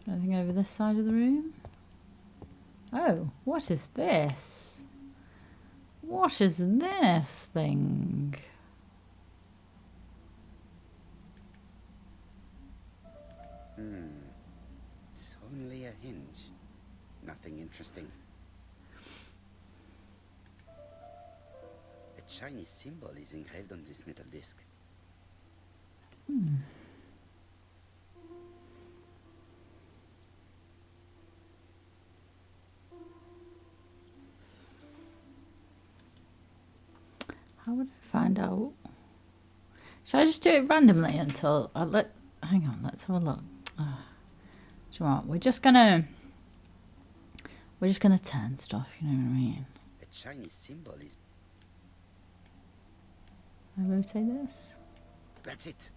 Anything over this side of the room? Oh, what is this? What is this thing? It's only a hinge. Nothing interesting. A Chinese symbol is engraved on this metal disc. How would I find out? Should I just do it randomly until I hang on, let's have a look. Do you know what? We're just gonna turn stuff, you know what I mean? A Chinese symbol is... I rotate this? That's it.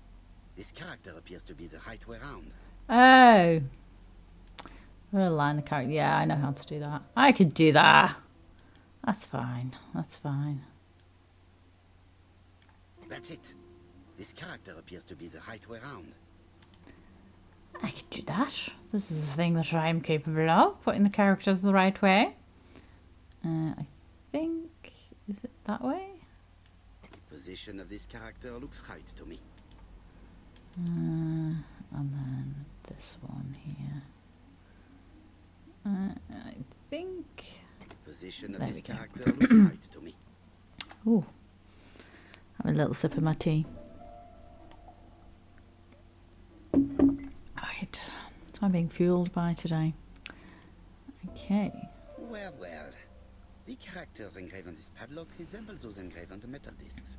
This character appears to be the right way round. Oh. I'm gonna align the character. Yeah, I know how to do that. I could do that. That's fine. That's fine. That's it. This character appears to be the right way round. I could do that. This is a thing that I'm capable of, putting the characters the right way. I think... Is it that way? The position of this character looks right to me. And then this one here. I think... The position of There this we go. character looks right to me. Ooh. Have a little sip of my tea. Right. That's what I'm being fueled by today. Okay. Well, well. The characters engraved on this padlock resemble those engraved on the metal discs.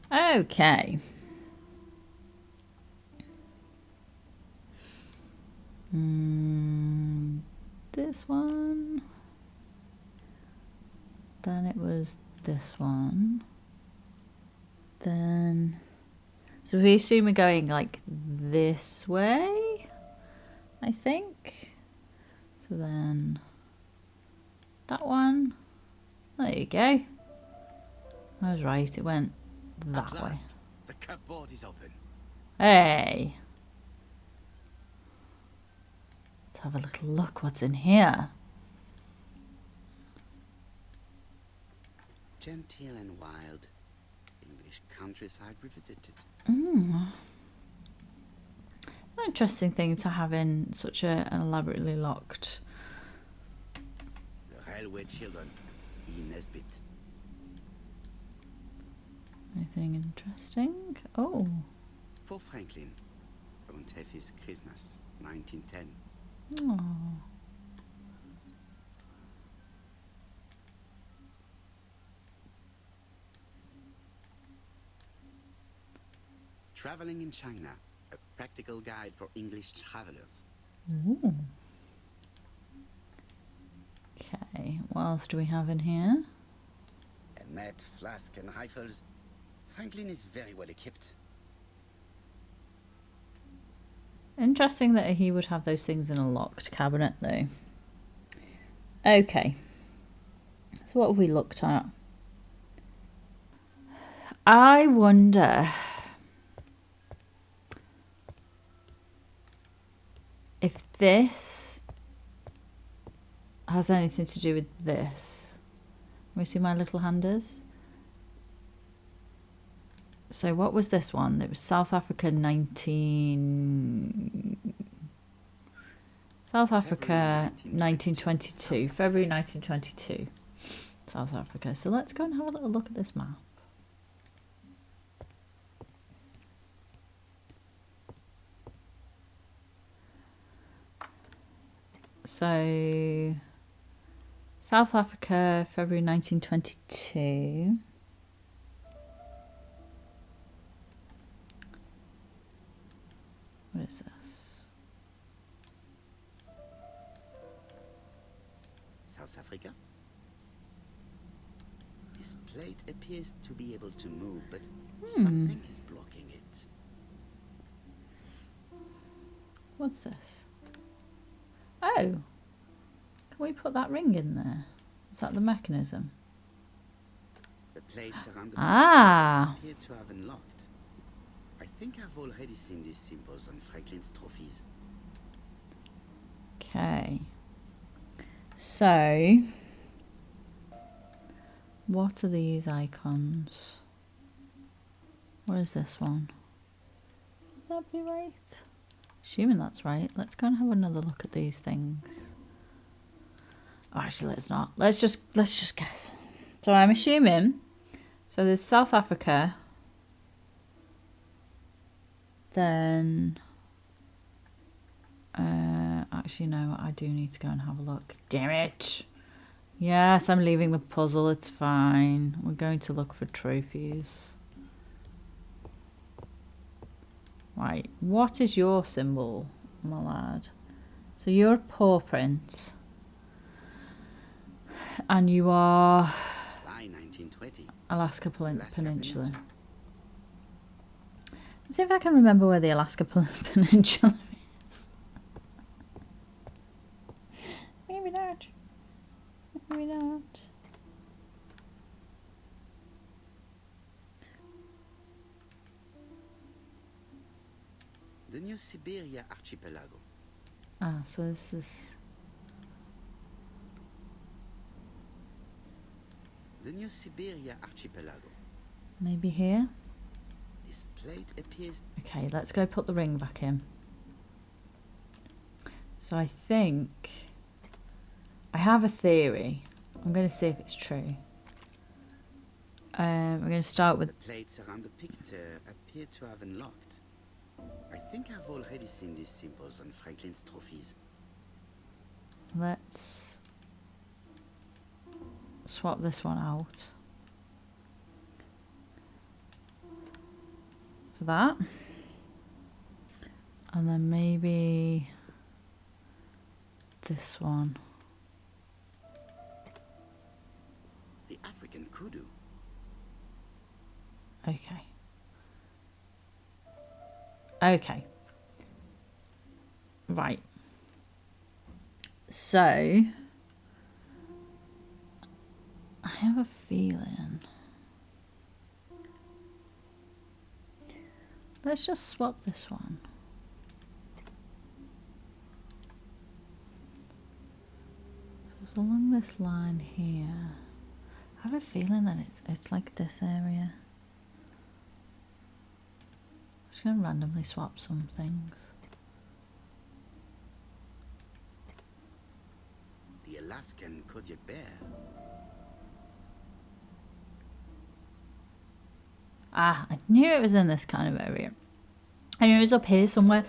Okay. This one. Then it was this one. Then, so we assume we're going like this way, I think. So then that one. There you go. I was right, it went that way. The cupboard is open. Hey. Let's have a little look what's in here. Genteel and wild. English countryside revisited. An interesting thing to have in such an elaborately locked. The railway children. E. Nesbit. Anything interesting? Oh. For Franklin. Und Effie's Christmas, 1910. Oh. Traveling in China, a practical guide for English travelers. Ooh. Okay, what else do we have in here? A net, flask, and rifles. Franklin is very well equipped. Interesting that he would have those things in a locked cabinet, though. Okay. So what have we looked at? I wonder if this has anything to do with this. Can we see my little handers? So what was this one? It was South Africa February 1922. February 1922. South Africa. So let's go and have a little look at this map. So South Africa, February 1922. What is this? South Africa? This plate appears to be able to move, but something is blocking it. What's this? Oh! Can we put that ring in there? Is that the mechanism? The plates around the Ah! appear to have unlocked. I think I've already seen these symbols on Franklin's trophies. Okay. So, what are these icons? What is this one? Would that be right? Assuming that's right. Let's go and have another look at these things. Oh, actually, let's not. Let's just guess. So I'm assuming. So there's South Africa. Then, actually no, I do need to go and have a look. Damn it! Yes, I'm leaving the puzzle, it's fine. We're going to look for trophies. Right, what is your symbol, my lad? So you're a paw print. And you are... July 1920. Alaska Peninsula. Let's see if I can remember where the Alaska Peninsula is. Maybe not. Maybe not. The New Siberia Archipelago. Ah, so this is... The New Siberia Archipelago. Maybe here? This plate appears... Okay, let's go put the ring back in. So I think... I have a theory. I'm going to see if it's true. We're going to start with... The plates around the picture appear to have unlocked. I think I've already seen these symbols on Franklin's trophies. Let's swap this one out for that. And then maybe this one. The African in kudu. Okay. Okay. Right. So, I have a feeling. Let's just swap this one. So it's along this line here. I have a feeling that it's like this area. I'm just going to randomly swap some things. The Alaskan Kodiak bear. Ah, I knew it was in this kind of area. I knew it was up here somewhere.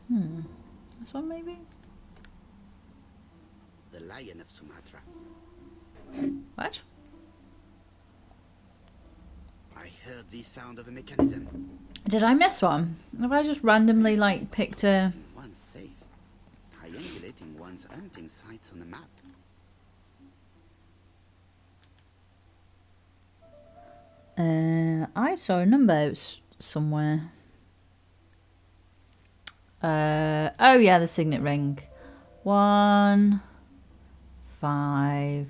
This one maybe? The lion of Sumatra. What? I heard the sound of a mechanism. Did I miss one? Have I just randomly like picked a... One's safe. Triangulating one's hunting sites on the map. I saw a number somewhere. Oh yeah, the signet ring. 1, 5,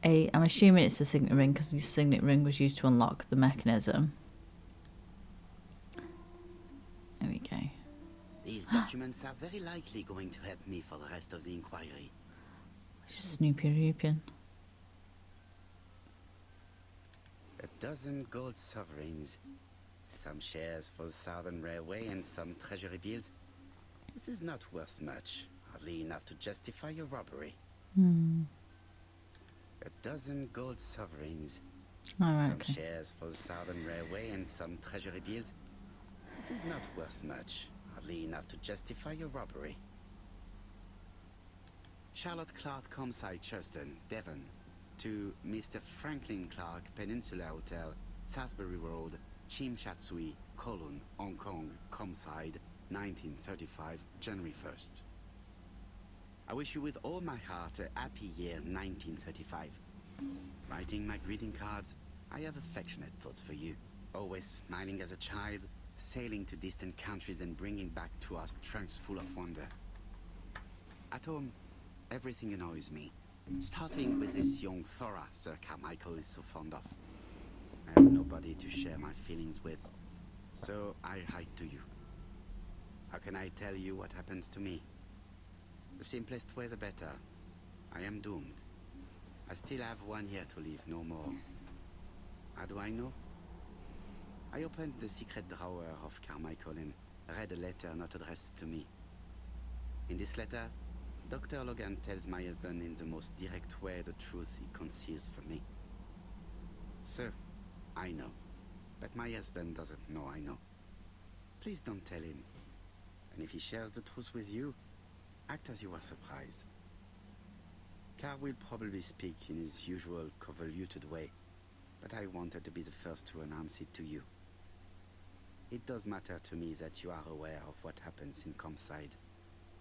8. I'm assuming it's the signet ring because the signet ring was used to unlock the mechanism. There we go. These documents are very likely going to help me for the rest of the inquiry. Snoopy Rupin. A dozen gold sovereigns. Some shares for the Southern Railway and some treasury bills. This is not worth much. Hardly enough to justify your robbery. A dozen gold sovereigns. Some shares for the Southern Railway and some treasury bills. This is not worth much. Hardly enough to justify your robbery. Charlotte Clark, Comside, Churston, Devon. To Mr. Franklin Clark, Peninsula Hotel, Salisbury Road, Chimchatsui, Kowloon, Hong Kong, Comside, 1935, January 1st. I wish you with all my heart a happy year 1935. Writing my greeting cards, I have affectionate thoughts for you. Always smiling as a child, sailing to distant countries and bringing back to us trunks full of wonder. At home, everything annoys me. Starting with this young Thora Sir Carmichael is so fond of. I have nobody to share my feelings with, so I write to you. How can I tell you what happens to me? The simplest way the better. I am doomed. I still have 1 year to live, no more. How do I know? I opened the secret drawer of Carmichael and read a letter not addressed to me. In this letter, Dr. Logan tells my husband in the most direct way the truth he conceals from me. Sir, I know, but my husband doesn't know I know. Please don't tell him. And if he shares the truth with you, act as you are surprised. Carl will probably speak in his usual convoluted way, but I wanted to be the first to announce it to you. It does matter to me that you are aware of what happens in Comside.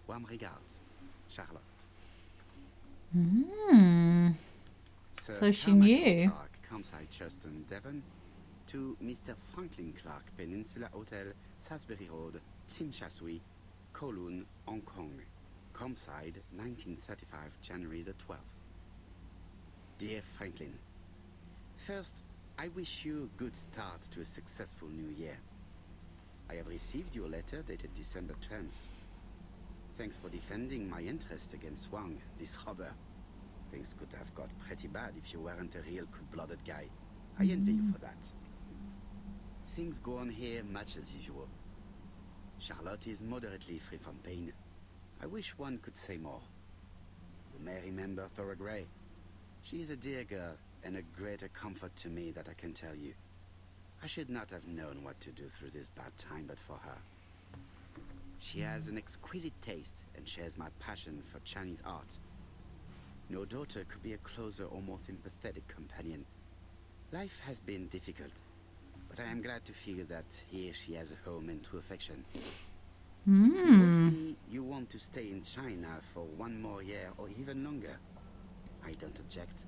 Warm regards, Charlotte. So she knew. Clark, Comside, Churston, Devon. To Mr. Franklin Clark, Peninsula Hotel, Salisbury Road, Chimchatsui, Kowloon, Hong Kong. Comside, 1935, January the 12th. Dear Franklin, first, I wish you a good start to a successful new year. I have received your letter dated December 10th. Thanks for defending my interest against Wang, this robber. Things could have got pretty bad if you weren't a real cold-blooded guy. I envy you for that. Things go on here much as usual. Charlotte is moderately free from pain. I wish one could say more. You may remember Thora Grey. She is a dear girl and a greater comfort to me that I can tell you. I should not have known what to do through this bad time but for her. She has an exquisite taste and shares my passion for Chinese art. No daughter could be a closer or more sympathetic companion. Life has been difficult, but I am glad to feel that here she has a home and true affection. Maybe you want to stay in China for 1 more year or even longer. I don't object.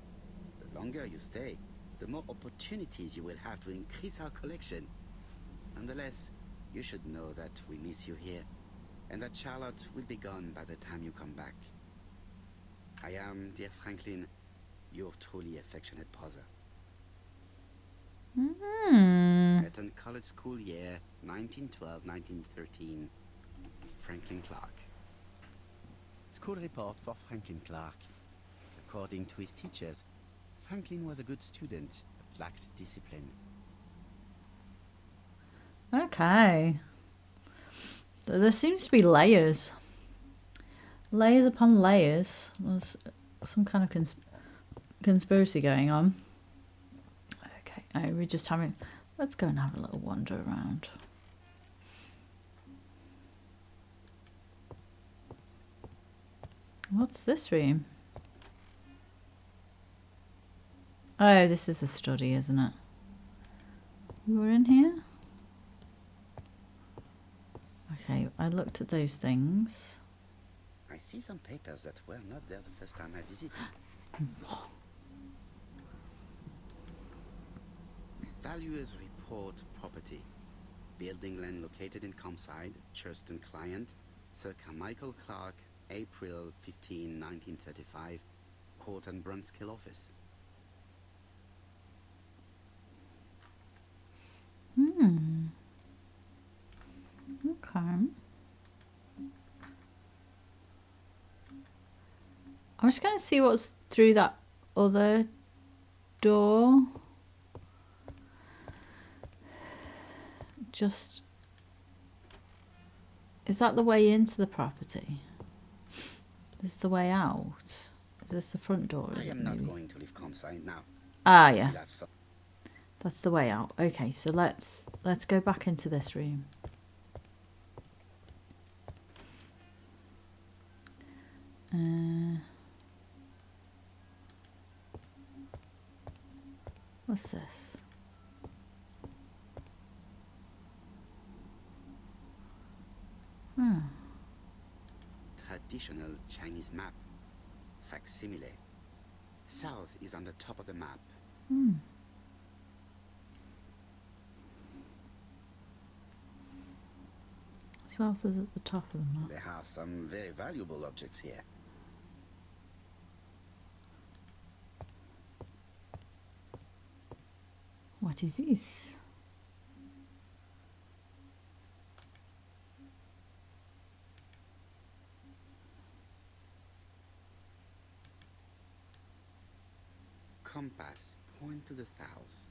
The longer you stay, the more opportunities you will have to increase our collection. Nonetheless, you should know that we miss you here, and that Charlotte will be gone by the time you come back. I am, dear Franklin, your truly affectionate brother. Eton College School Year 1912-1913. Franklin Clark. School report for Franklin Clark. According to his teachers, Franklin was a good student, but lacked discipline. Okay. There seems to be layers. Layers upon layers. There's some kind of conspiracy going on. Okay, we're just having... Let's go and have a little wander around. What's this room? Oh, this is a study, isn't it? You were in here? Okay, I looked at those things. I see some papers that were not there the first time I visited. Valuers report property. Building land located in Comside, Churston client, circa Michael Clark, April 15, 1935, Court and Brunskill office. Okay. I'm just going to see what's through that other door. Just... Is that the way into the property? This is the way out? Is this the front door? I am not going to leave Comside now. Ah, yeah. That's the way out. Okay, so let's go back into this room. What's this? Traditional Chinese map. Facsimile. South is on the top of the map. South is at the top of the map. There are some very valuable objects here. What is this? Compass, point to the south.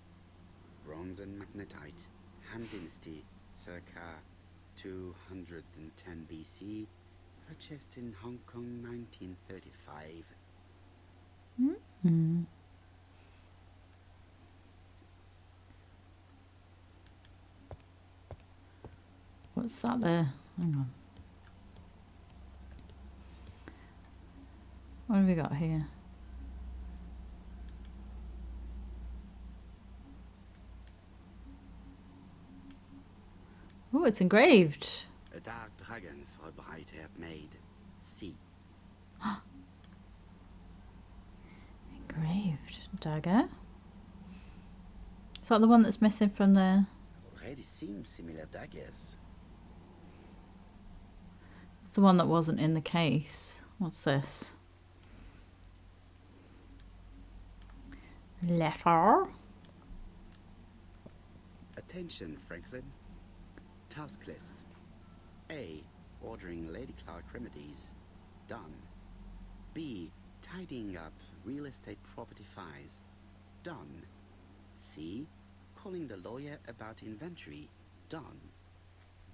Bronze and magnetite, Han Dynasty, circa 210 BC, purchased in Hong Kong 1935. What's that there? Hang on. What have we got here? Oh, it's engraved. A dark dragon for a bright-haired maid. See. Engraved dagger. Is that the one that's missing from there? I've already seen similar daggers. It's the one that wasn't in the case. What's this? Letter. Attention, Franklin. Task list. A. Ordering Lady Clark remedies. Done. B. Tidying up real estate property files. Done. C. Calling the lawyer about inventory. Done.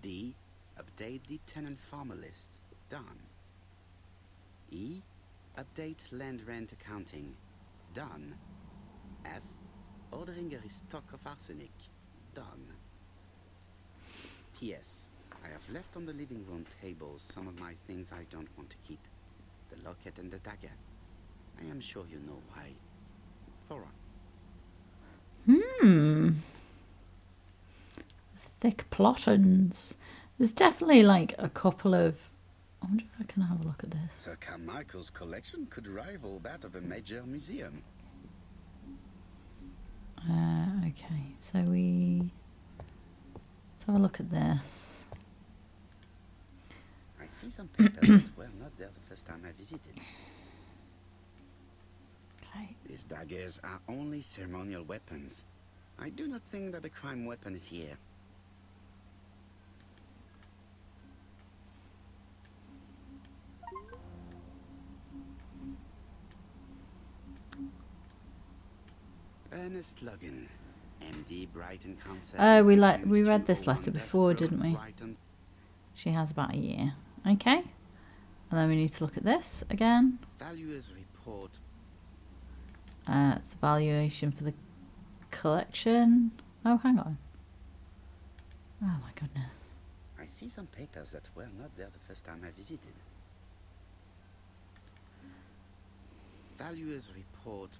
D. Update the tenant farmer list. Done. E. Update land rent accounting. Done. F. Ordering a restock of arsenic. Done. P.S. I have left on the living room table some of my things I don't want to keep. The locket and the dagger. I am sure you know why. Thora. Thick plottons. There's definitely like a couple of... I wonder if I can have a look at this. Sir Carmichael's collection could rival that of a major museum. Okay, so let's have a look at this. I see some papers that were not there the first time I visited. Okay. These daggers are only ceremonial weapons. I do not think that the crime weapon is here. Ernest Logan, MD, Brighton Concert. Oh, we read this letter before, didn't we? She has about a year. Okay. And then we need to look at this again. Valuer's report. It's the valuation for the collection. Oh, hang on. Oh my goodness. I see some papers that were not there the first time I visited. Valuer's report.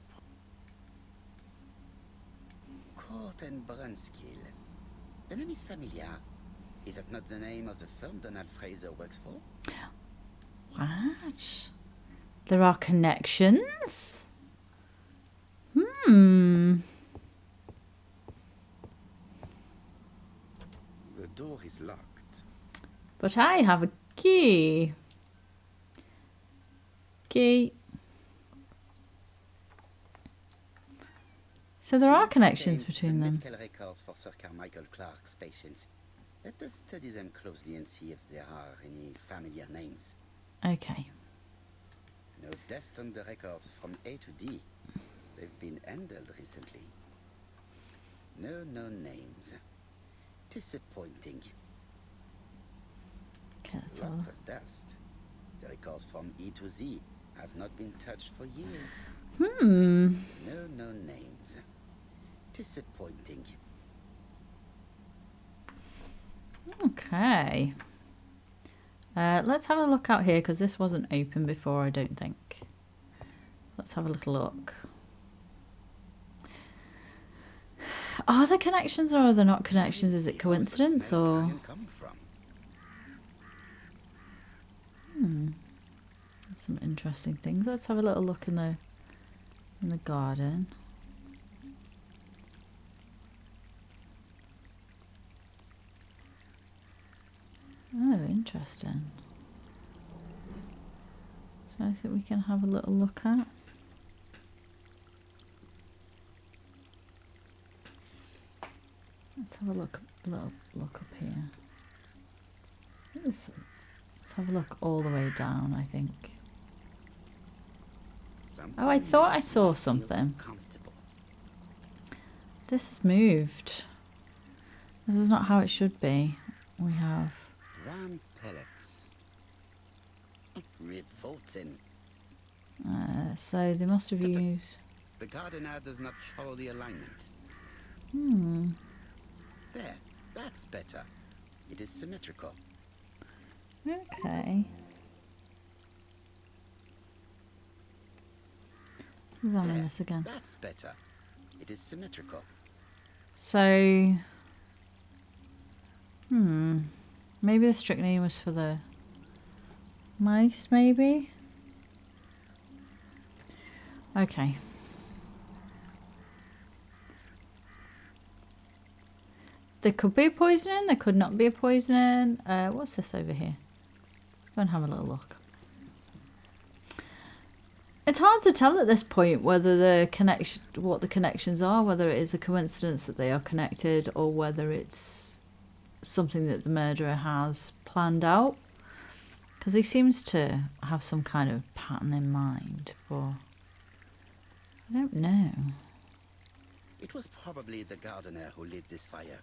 Court and Brunskill. The name is familiar. Is that not the name of the firm Donald Fraser works for? What? There are connections? Hmm. The door is locked. But I have a key. Key. So there are connections between them. Medical records for Sir Carmichael Clark's patients. Let us study them closely and see if there are any familiar names. Okay. No deaths on the records from A to D. They've been handled recently. No known names. Disappointing. Okay, that's all. Lots of dust. The records from E to Z have not been touched for years. Hmm. No known names. Disappointing. Okay. Let's have a look out here because this wasn't open before, I don't think. Let's have a little look. Are there connections or are there not connections? Is it coincidence or... Some interesting things. Let's have a little look in the garden. Oh, interesting. So I think we can have a little look at. Let's have a little look up here. Let's have a look all the way down, I think. Oh, I thought I saw something. This has moved. This is not how it should be. We have... Round pellets. Revolting. So they must have used... The gardener does not follow the alignment. There, that's better. It is symmetrical. Okay. Examine this again. That's better. It is symmetrical. So... Maybe the strychnine was for the mice, maybe? Okay. There could be a poisoning, there could not be a poisoning. What's this over here? Go and have a little look. It's hard to tell at this point whether what the connections are, whether it is a coincidence that they are connected or whether it's something that the murderer has planned out, because he seems to have some kind of pattern in mind, but I don't know. It was probably the gardener who lit this fire.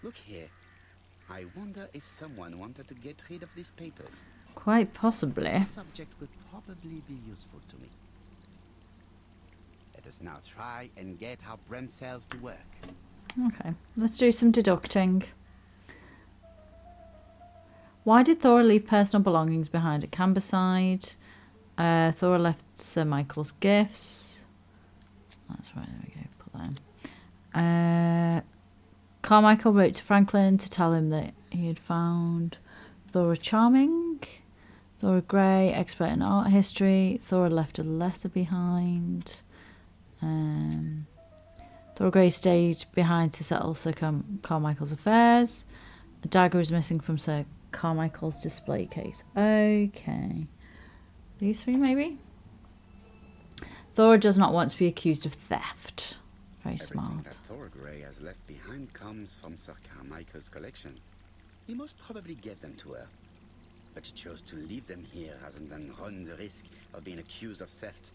Look here. I wonder if someone wanted to get rid of these papers. Quite possibly. The subject would probably be useful to me. Let us now try and get our brain cells to work. Okay, let's do some deducting. Why did Thora leave personal belongings behind at Camberside? Thora left Sir Michael's gifts. That's right, there we go, put that in. Carmichael wrote to Franklin to tell him that he had found Thora charming. Thora Grey, expert in art history. Thora left a letter behind. Thora Grey stayed behind to settle Sir Carmichael's affairs. A dagger is missing from Sir Carmichael's display case. Okay. These three, maybe? Thora does not want to be accused of theft. Very smart. Everything that Thora Grey has left behind comes from Sir Carmichael's collection. He most probably gave them to her. But she chose to leave them here rather than run the risk of being accused of theft.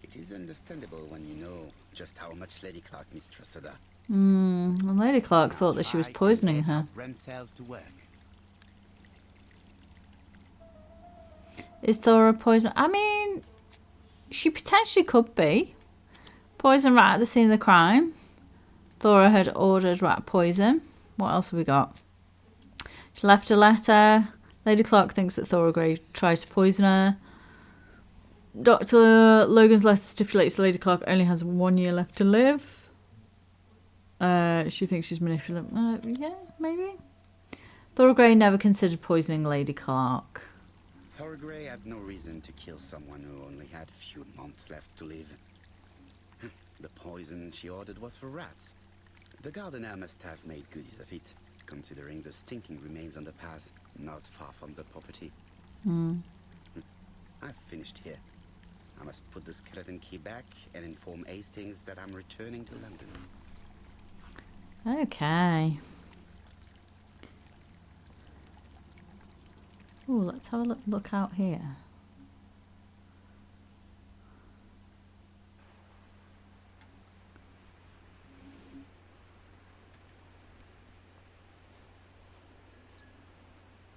It is understandable when you know just how much Lady Clark mistrusted her. Well, Lady Clark thought that she was poisoning her. Rachell to work. Is Thora poison? I mean, she potentially could be. Poison right at the scene of the crime. Thora had ordered rat poison. What else have we got? She left a letter. Lady Clark thinks that Thora Grey tried to poison her. Dr. Logan's letter stipulates Lady Clark only has 1 year left to live. She thinks she's manipulative. Yeah, maybe. Thora Grey never considered poisoning Lady Clark. Thora Grey had no reason to kill someone who only had few months left to live. The poison she ordered was for rats. The gardener must have made good use of it, considering the stinking remains on the path, not far from the property. I've finished here. I must put the skeleton key back and inform Hastings that I'm returning to London. Okay. Oh, let's have a look out here.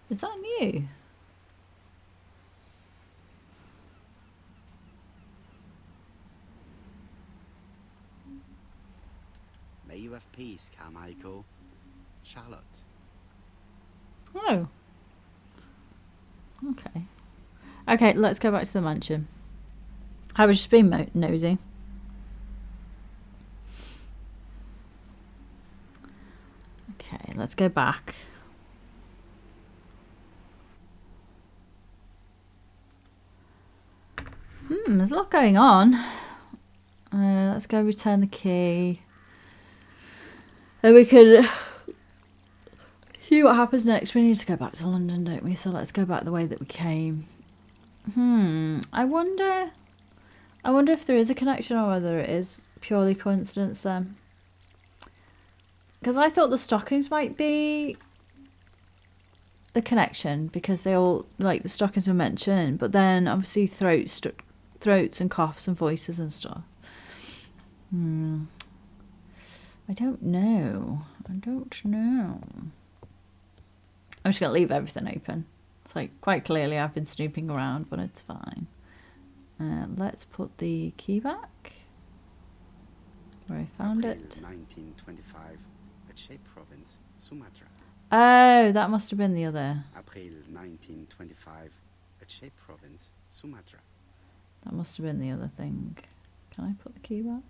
Is that new? May you have peace, Carmichael. Charlotte. Oh. Okay. Okay, let's go back to the mansion. I was just being nosy. Okay, let's go back. There's a lot going on. Let's go return the key. And we can see what happens next. We need to go back to London, don't we? So let's go back the way that we came. I wonder if there is a connection or whether it is purely coincidence then. Because I thought the stockings might be the connection because they all, like, the stockings were mentioned, but then obviously throats and coughs and voices and stuff. I don't know. I'm just going to leave everything open. It's like, quite clearly I've been snooping around, but it's fine. Let's put the key back. Where I found April it. 1925, Aceh province, Sumatra. Oh, that must have been the other. April 1925, Aceh province, Sumatra. That must have been the other thing. Can I put the key back?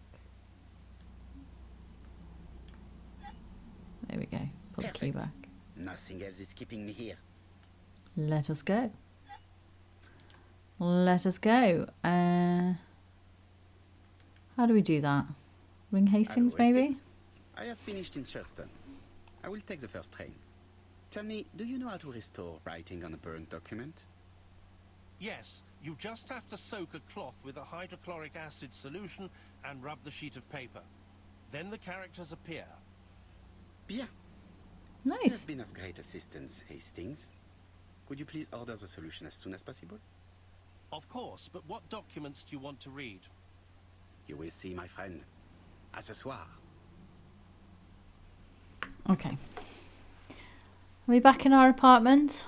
There we go. Put the key back. Nothing else is keeping me here. Let us go. Let us go. How do we do that? Ring Hastings, Hello, maybe? Hastings. I have finished in Churston. I will take the first train. Tell me, do you know how to restore writing on a burnt document? Yes, you just have to soak a cloth with a hydrochloric acid solution and rub the sheet of paper. Then the characters appear. Bien. You Nice. have been of great assistance, Hastings. Could you please order the solution as soon as possible? Of course, but what documents do you want to read? You will see, my friend. À ce soir. Okay. Are we back in our apartment?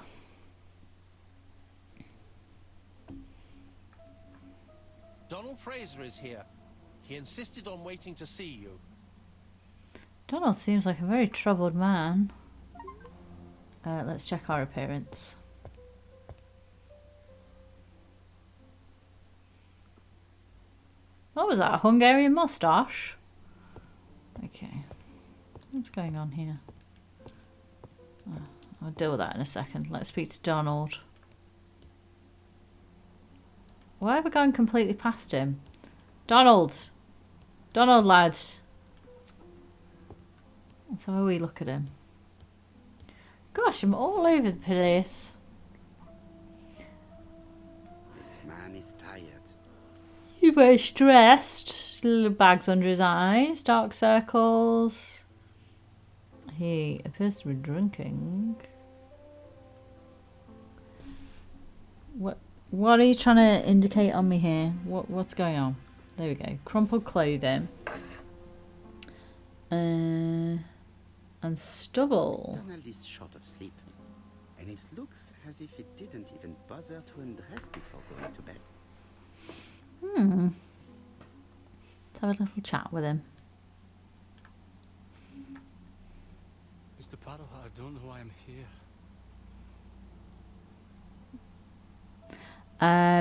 Donald Fraser is here. He insisted on waiting to see you. Donald seems like a very troubled man. Let's check our appearance. What was that? A Hungarian moustache? Okay. What's going on here? Oh, I'll deal with that in a second. Let's speak to Donald. Why have I gone completely past him? Donald! Donald, lad! Let's have a wee look at him. Gosh, I'm all over the place. This man is tired. He's very stressed. Little bags under his eyes. Dark circles. He appears to be drinking. What are you trying to indicate on me here? What's going on? There we go. Crumpled clothing. And stubble. Donald is short of sleep, and it looks as if it didn't even bother to undress before going to bed. Let's have a little chat with him. Mr. Poirot, I don't know why I'm here.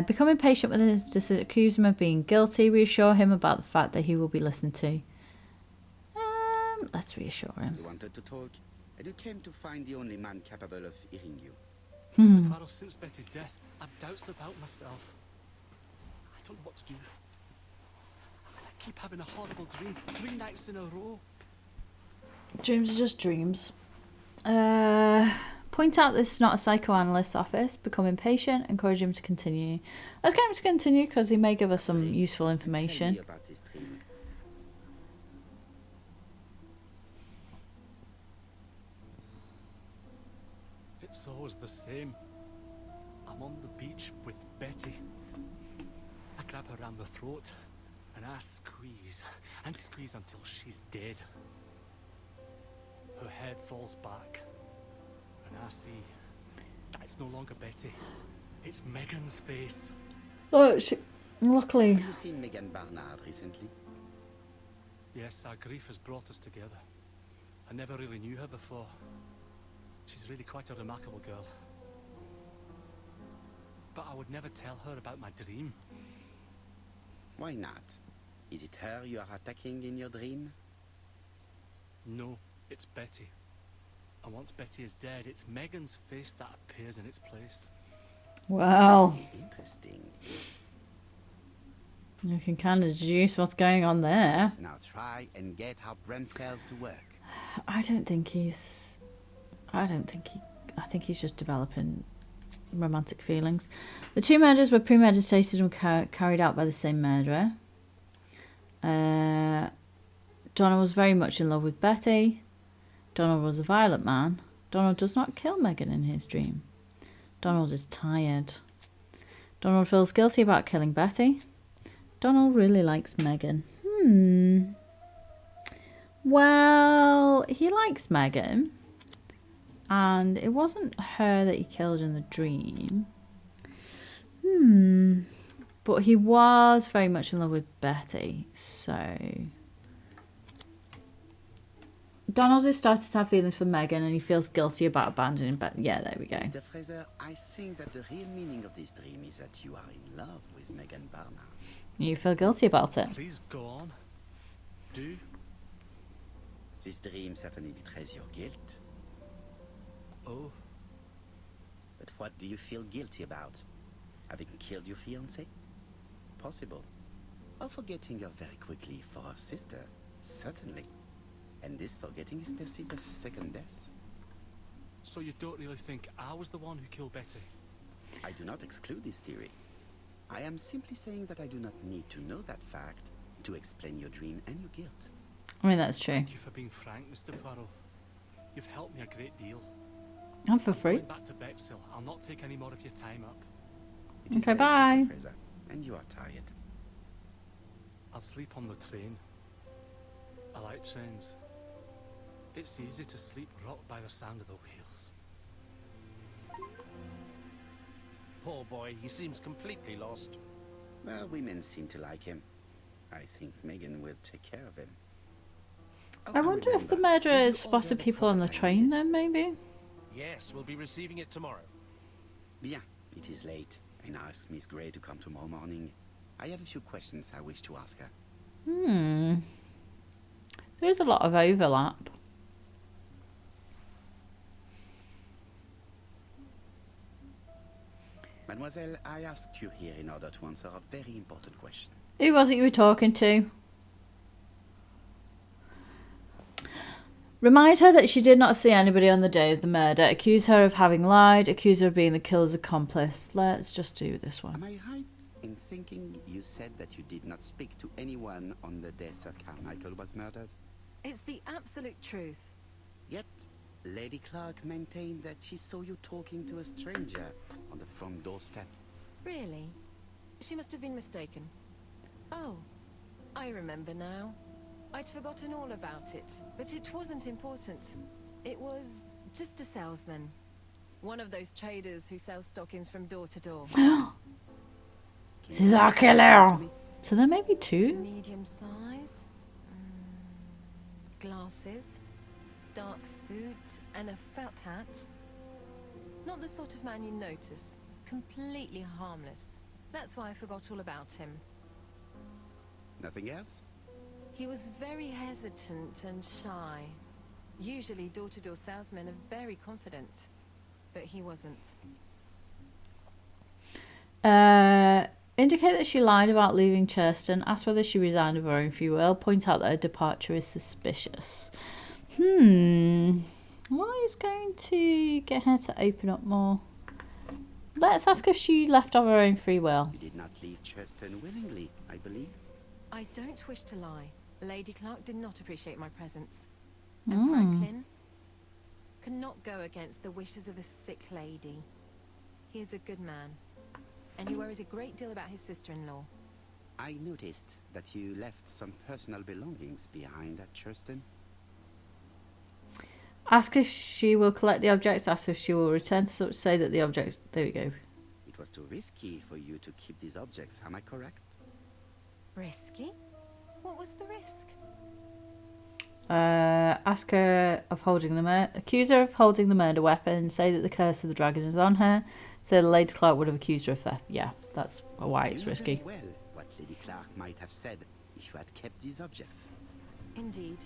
Become impatient with his decision, accuse him of being guilty, reassure him about the fact that he will be listened to. Let's reassure him. You wanted to talk, and you came to find the only man capable of hearing you. Mr. Poirot, since Betty's death, I've doubts about myself. I don't know what to do. I keep having a horrible dream 3 nights in a row. Dreams are just dreams. Point out this is not a psychoanalyst's office. Become impatient. Encourage him to continue. Let's get him to continue because he may give us some useful information. Tell me about this dream. It's always the same. I'm on the beach with Betty. I grab her around the throat and I squeeze and squeeze until she's dead. Her head falls back and I see that it's no longer Betty. It's Megan's face. Oh, luckily. Have you seen Megan Barnard recently? Yes, our grief has brought us together. I never really knew her before. She's really quite a remarkable girl. But I would never tell her about my dream. Why not? Is it her you are attacking in your dream? No, it's Betty. And once Betty is dead, it's Megan's face that appears in its place. Wow. Interesting. You can kind of deduce what's going on there. Let's now try and get our brain cells to work. I think he's just developing romantic feelings. The 2 murders were premeditated and carried out by the same murderer. Donald was very much in love with Betty. Donald was a violent man. Donald does not kill Megan in his dream. Donald is tired. Donald feels guilty about killing Betty. Donald really likes Megan. Well, he likes Megan. And it wasn't her that he killed in the dream. But he was very much in love with Betty. So Donald has started to have feelings for Megan and he feels guilty about abandoning Betty. Yeah, there we go. Mr. Fraser, I think that the real meaning of this dream is that you are in love with Megan Barnard. You feel guilty about it. Please go on. Do. This dream certainly betrays your guilt. Oh. But what do you feel guilty about? Having killed your fiancée? Possible. Or forgetting her very quickly for her sister? Certainly. And this forgetting is perceived as a second death. So you don't really think I was the one who killed Betty? I do not exclude this theory. I am simply saying that I do not need to know that fact to explain your dream and your guilt. I mean, that's true. Thank you for being frank, Mr. Poirot. You've helped me a great deal. And for free. Going back to Bexhill, I'll not take any more of your time up. It is Okay, late, bye. Mr. Fraser, and you are tired. I'll sleep on the train. I like trains. It's easy to sleep rocked by the sound of the wheels. Poor boy, he seems completely lost. Well, women seem to like him. I think Megan will take care of him. Oh, I wonder if the remember, murderer did you spotted order the people on the product I train needed? then, maybe? Yes, we'll be receiving it tomorrow. Bien, it is late, and I asked Miss Grey to come tomorrow morning. I have a few questions I wish to ask her. There is a lot of overlap. Mademoiselle, I asked you here in order to answer a very important question. Who was it you were talking to? Remind her that she did not see anybody on the day of the murder. Accuse her of having lied. Accuse her of being the killer's accomplice. Let's just do this one. Am I right in thinking you said that you did not speak to anyone on the day Sir Carmichael was murdered? It's the absolute truth. Yet, Lady Clark maintained that she saw you talking to a stranger on the front doorstep. Really? She must have been mistaken. Oh, I remember now. I'd forgotten all about it, but it wasn't important. It was just a salesman. One of those traders who sell stockings from door to door. This is our killer. So there may be two. Medium size. Glasses. Dark suit and a felt hat. Not the sort of man you notice. Completely harmless. That's why I forgot all about him. Nothing else? He was very hesitant and shy. Usually door-to-door salesmen are very confident, but he wasn't. Indicate that she lied about leaving Churston. Ask whether she resigned of her own free will. Point out that her departure is suspicious. What is going to get her to open up more? Let's ask if she left of her own free will. You did not leave Churston willingly, I believe. I don't wish to lie. Lady Clark did not appreciate my presence. And Franklin cannot go against the wishes of a sick lady. He is a good man, and he worries a great deal about his sister-in-law. I noticed that you left some personal belongings behind at Churston. Ask if she will collect the objects. Ask if she will return to such. Say that the objects... There we go. It was too risky for you to keep these objects, am I correct? Risky? What was the risk? Ask her of holding the accuse her of holding the murder weapon. Say that the curse of the dragon is on her. Say that Lady Clark would have accused her of theft. Yeah, that's why it's risky. Well, what Lady Clark might have said if you had kept these objects. Indeed.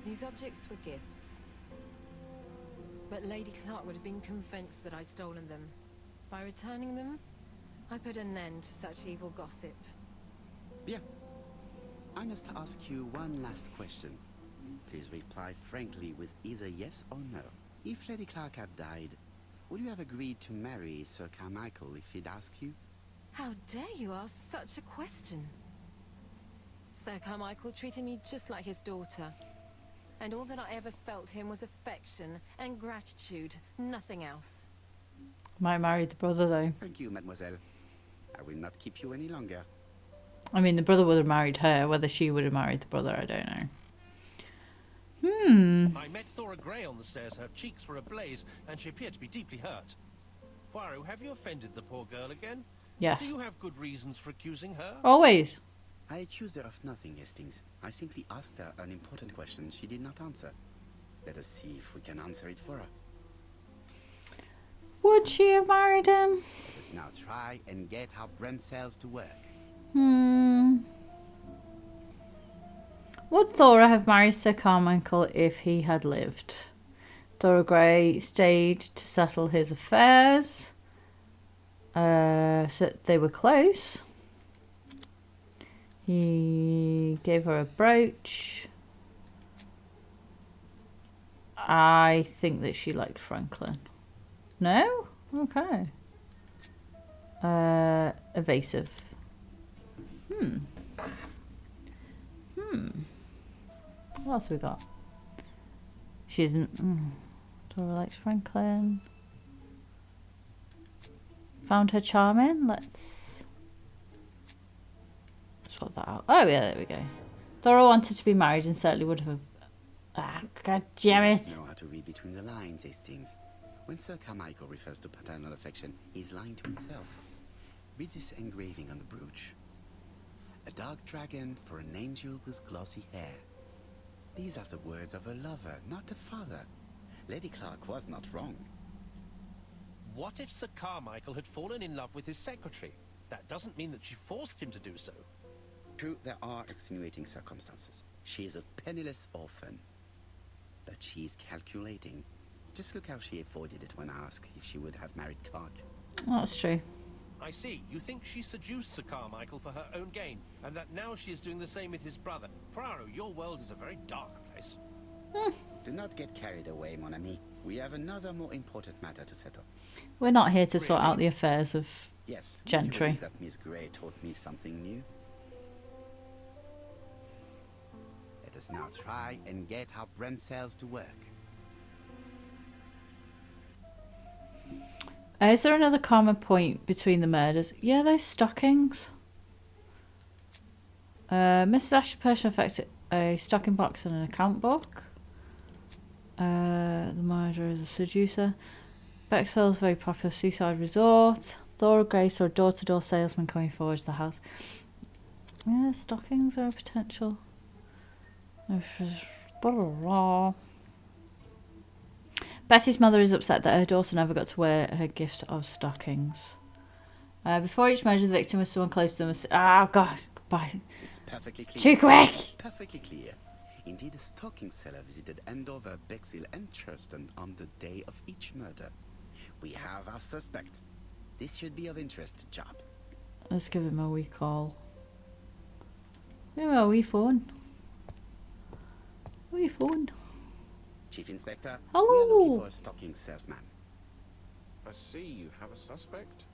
These objects were gifts. But Lady Clark would have been convinced that I'd stolen them. By returning them, I put an end to such evil gossip. Bien. I must ask you one last question. Please reply frankly with either yes or no. If Lady Clark had died, would you have agreed to marry Sir Carmichael if he'd asked you? How dare you ask such a question? Sir Carmichael treated me just like his daughter. And all that I ever felt him was affection and gratitude, nothing else. Might marry the brother though. Thank you, mademoiselle. I will not keep you any longer. I mean, the brother would have married her. Whether she would have married the brother, I don't know. I met Thora Grey on the stairs. Her cheeks were ablaze, and she appeared to be deeply hurt. Poirot, have you offended the poor girl again? Yes. Do you have good reasons for accusing her? Always. I accused her of nothing, Hastings. I simply asked her an important question she did not answer. Let us see if we can answer it for her. Would she have married him? Let us now try and get our brain cells to work. Would Thora have married Sir Carmichael if he had lived? Thora Grey stayed to settle his affairs. So they were close. He gave her a brooch. I think that she liked Franklin. No? Okay. Evasive. What else have we got? She's... Dora likes Franklin. Found her charming. Let's swap that out. Oh yeah, there we go. Thora wanted to be married and certainly would have... Ah, god damn You it. must know how to read between the lines, Hastings. When Sir Carmichael refers to paternal affection, he's lying to himself. Read this engraving on the brooch. A dark dragon for an angel with glossy hair. These are the words of a lover, not a father. Lady Clark was not wrong. What if Sir Carmichael had fallen in love with his secretary? That doesn't mean that she forced him to do so. True, there are extenuating circumstances. She is a penniless orphan. But she's calculating. Just look how she avoided it when asked if she would have married Clark. That's true. I see. You think she seduced Sir Carmichael for her own gain, and that now she is doing the same with his brother. Poirot, your world is a very dark place. Do not get carried away, mon ami. We have another more important matter to settle. We're not here to sort out the affairs of Yes, gentry. you believe that Miss Grey taught me something new? Let us now try and get our brain cells to work. Is there another common point between the murders? Yeah, those stockings. Mrs. Ashley's person affected a stocking box and an account book. The murderer is a seducer. Bexhill's very popular seaside resort. Laura Gray saw a door-to-door salesman coming forward to the house. Yeah, stockings are a potential. Betty's mother is upset that her daughter never got to wear her gift of stockings. Before each murder, the victim was someone close to them. Oh, God. Bye. It's perfectly clear. Too quick! It's perfectly clear. Indeed, a stocking seller visited Andover, Bexhill and Churston on the day of each murder. We have our suspect. This should be of interest to Job. Let's give him a wee call. Give him a wee phone. Wee phone. Chief Inspector, Hello. we are looking for a stocking salesman. I see you have a suspect.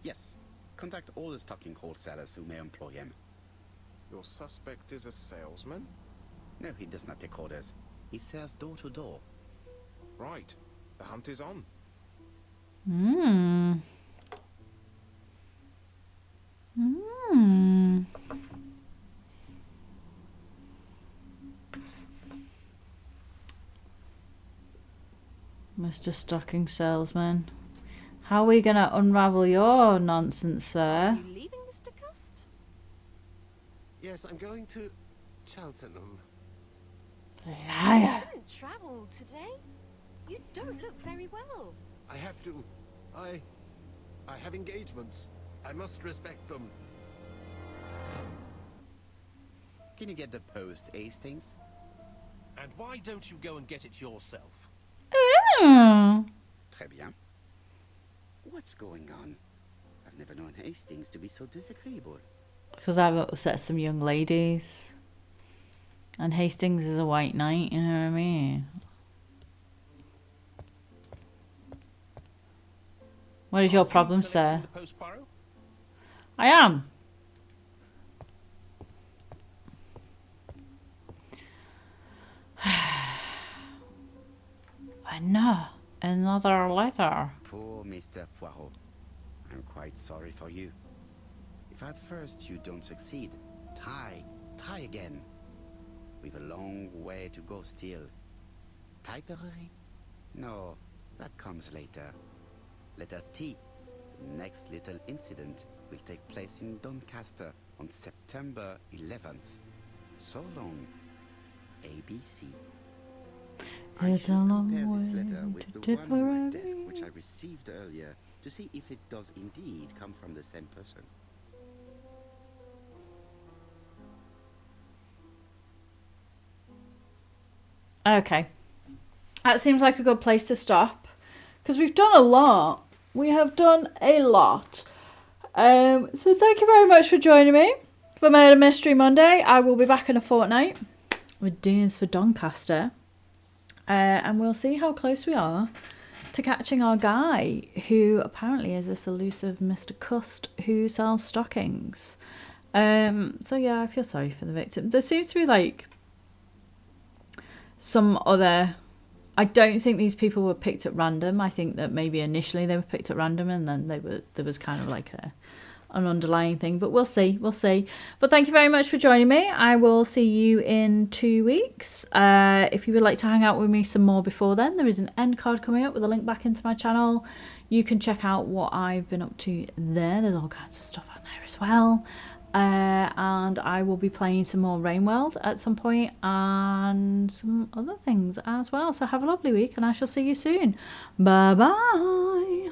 Yes. Contact all the stocking wholesalers who may employ him. Your suspect is a salesman? No, he does not take orders. He sells door to door. Right. The hunt is on. Hmm. Hmm. Mr. Stocking Salesman. How are we going to unravel your nonsense, sir? Are you leaving, Mr. Cust? Yes, I'm going to Cheltenham. You Liar. shouldn't travel today. You don't look very well. I have to. I have engagements. I must respect them. Can you get the post, Hastings? And why don't you go and get it yourself? Mm. Très bien. What's going on? I've never known Hastings to be so disagreeable. Because I've upset some young ladies. And Hastings is a white knight, you know what I mean? What is your problem, sir? The post, Poirot? I am. I know. Another letter. Poor Mr. Poirot. I'm quite sorry for you. If at first you don't succeed, try again. We've a long way to go still. Typery? No, that comes later. Letter T. The next little incident will take place in Doncaster on September 11th. So long. ABC. I It's should a long compare this way letter with to the one on my Tipperary. desk which I received earlier to see if it does indeed come from the same person. Okay. That seems like a good place to stop. Because we've done a lot. We have done a lot. So thank you very much for joining me for Murder Mystery Monday. I will be back in a fortnight with Deans for Doncaster. And we'll see how close we are to catching our guy, who apparently is this elusive Mr. Cust who sells stockings. So yeah, I feel sorry for the victim. There seems to be like some other... I don't think these people were picked at random. I think that maybe initially they were picked at random and then there was kind of like an underlying thing. But we'll see. But thank you very much for joining me. I will see you in 2 weeks. If you would like to hang out with me some more before then, there is an end card coming up with a link back into my channel. You can check out what I've been up to there. There's all kinds of stuff on there as well. And I will be playing some more Rainworld at some point and some other things as well. So have a lovely week and I shall see you soon. Bye bye.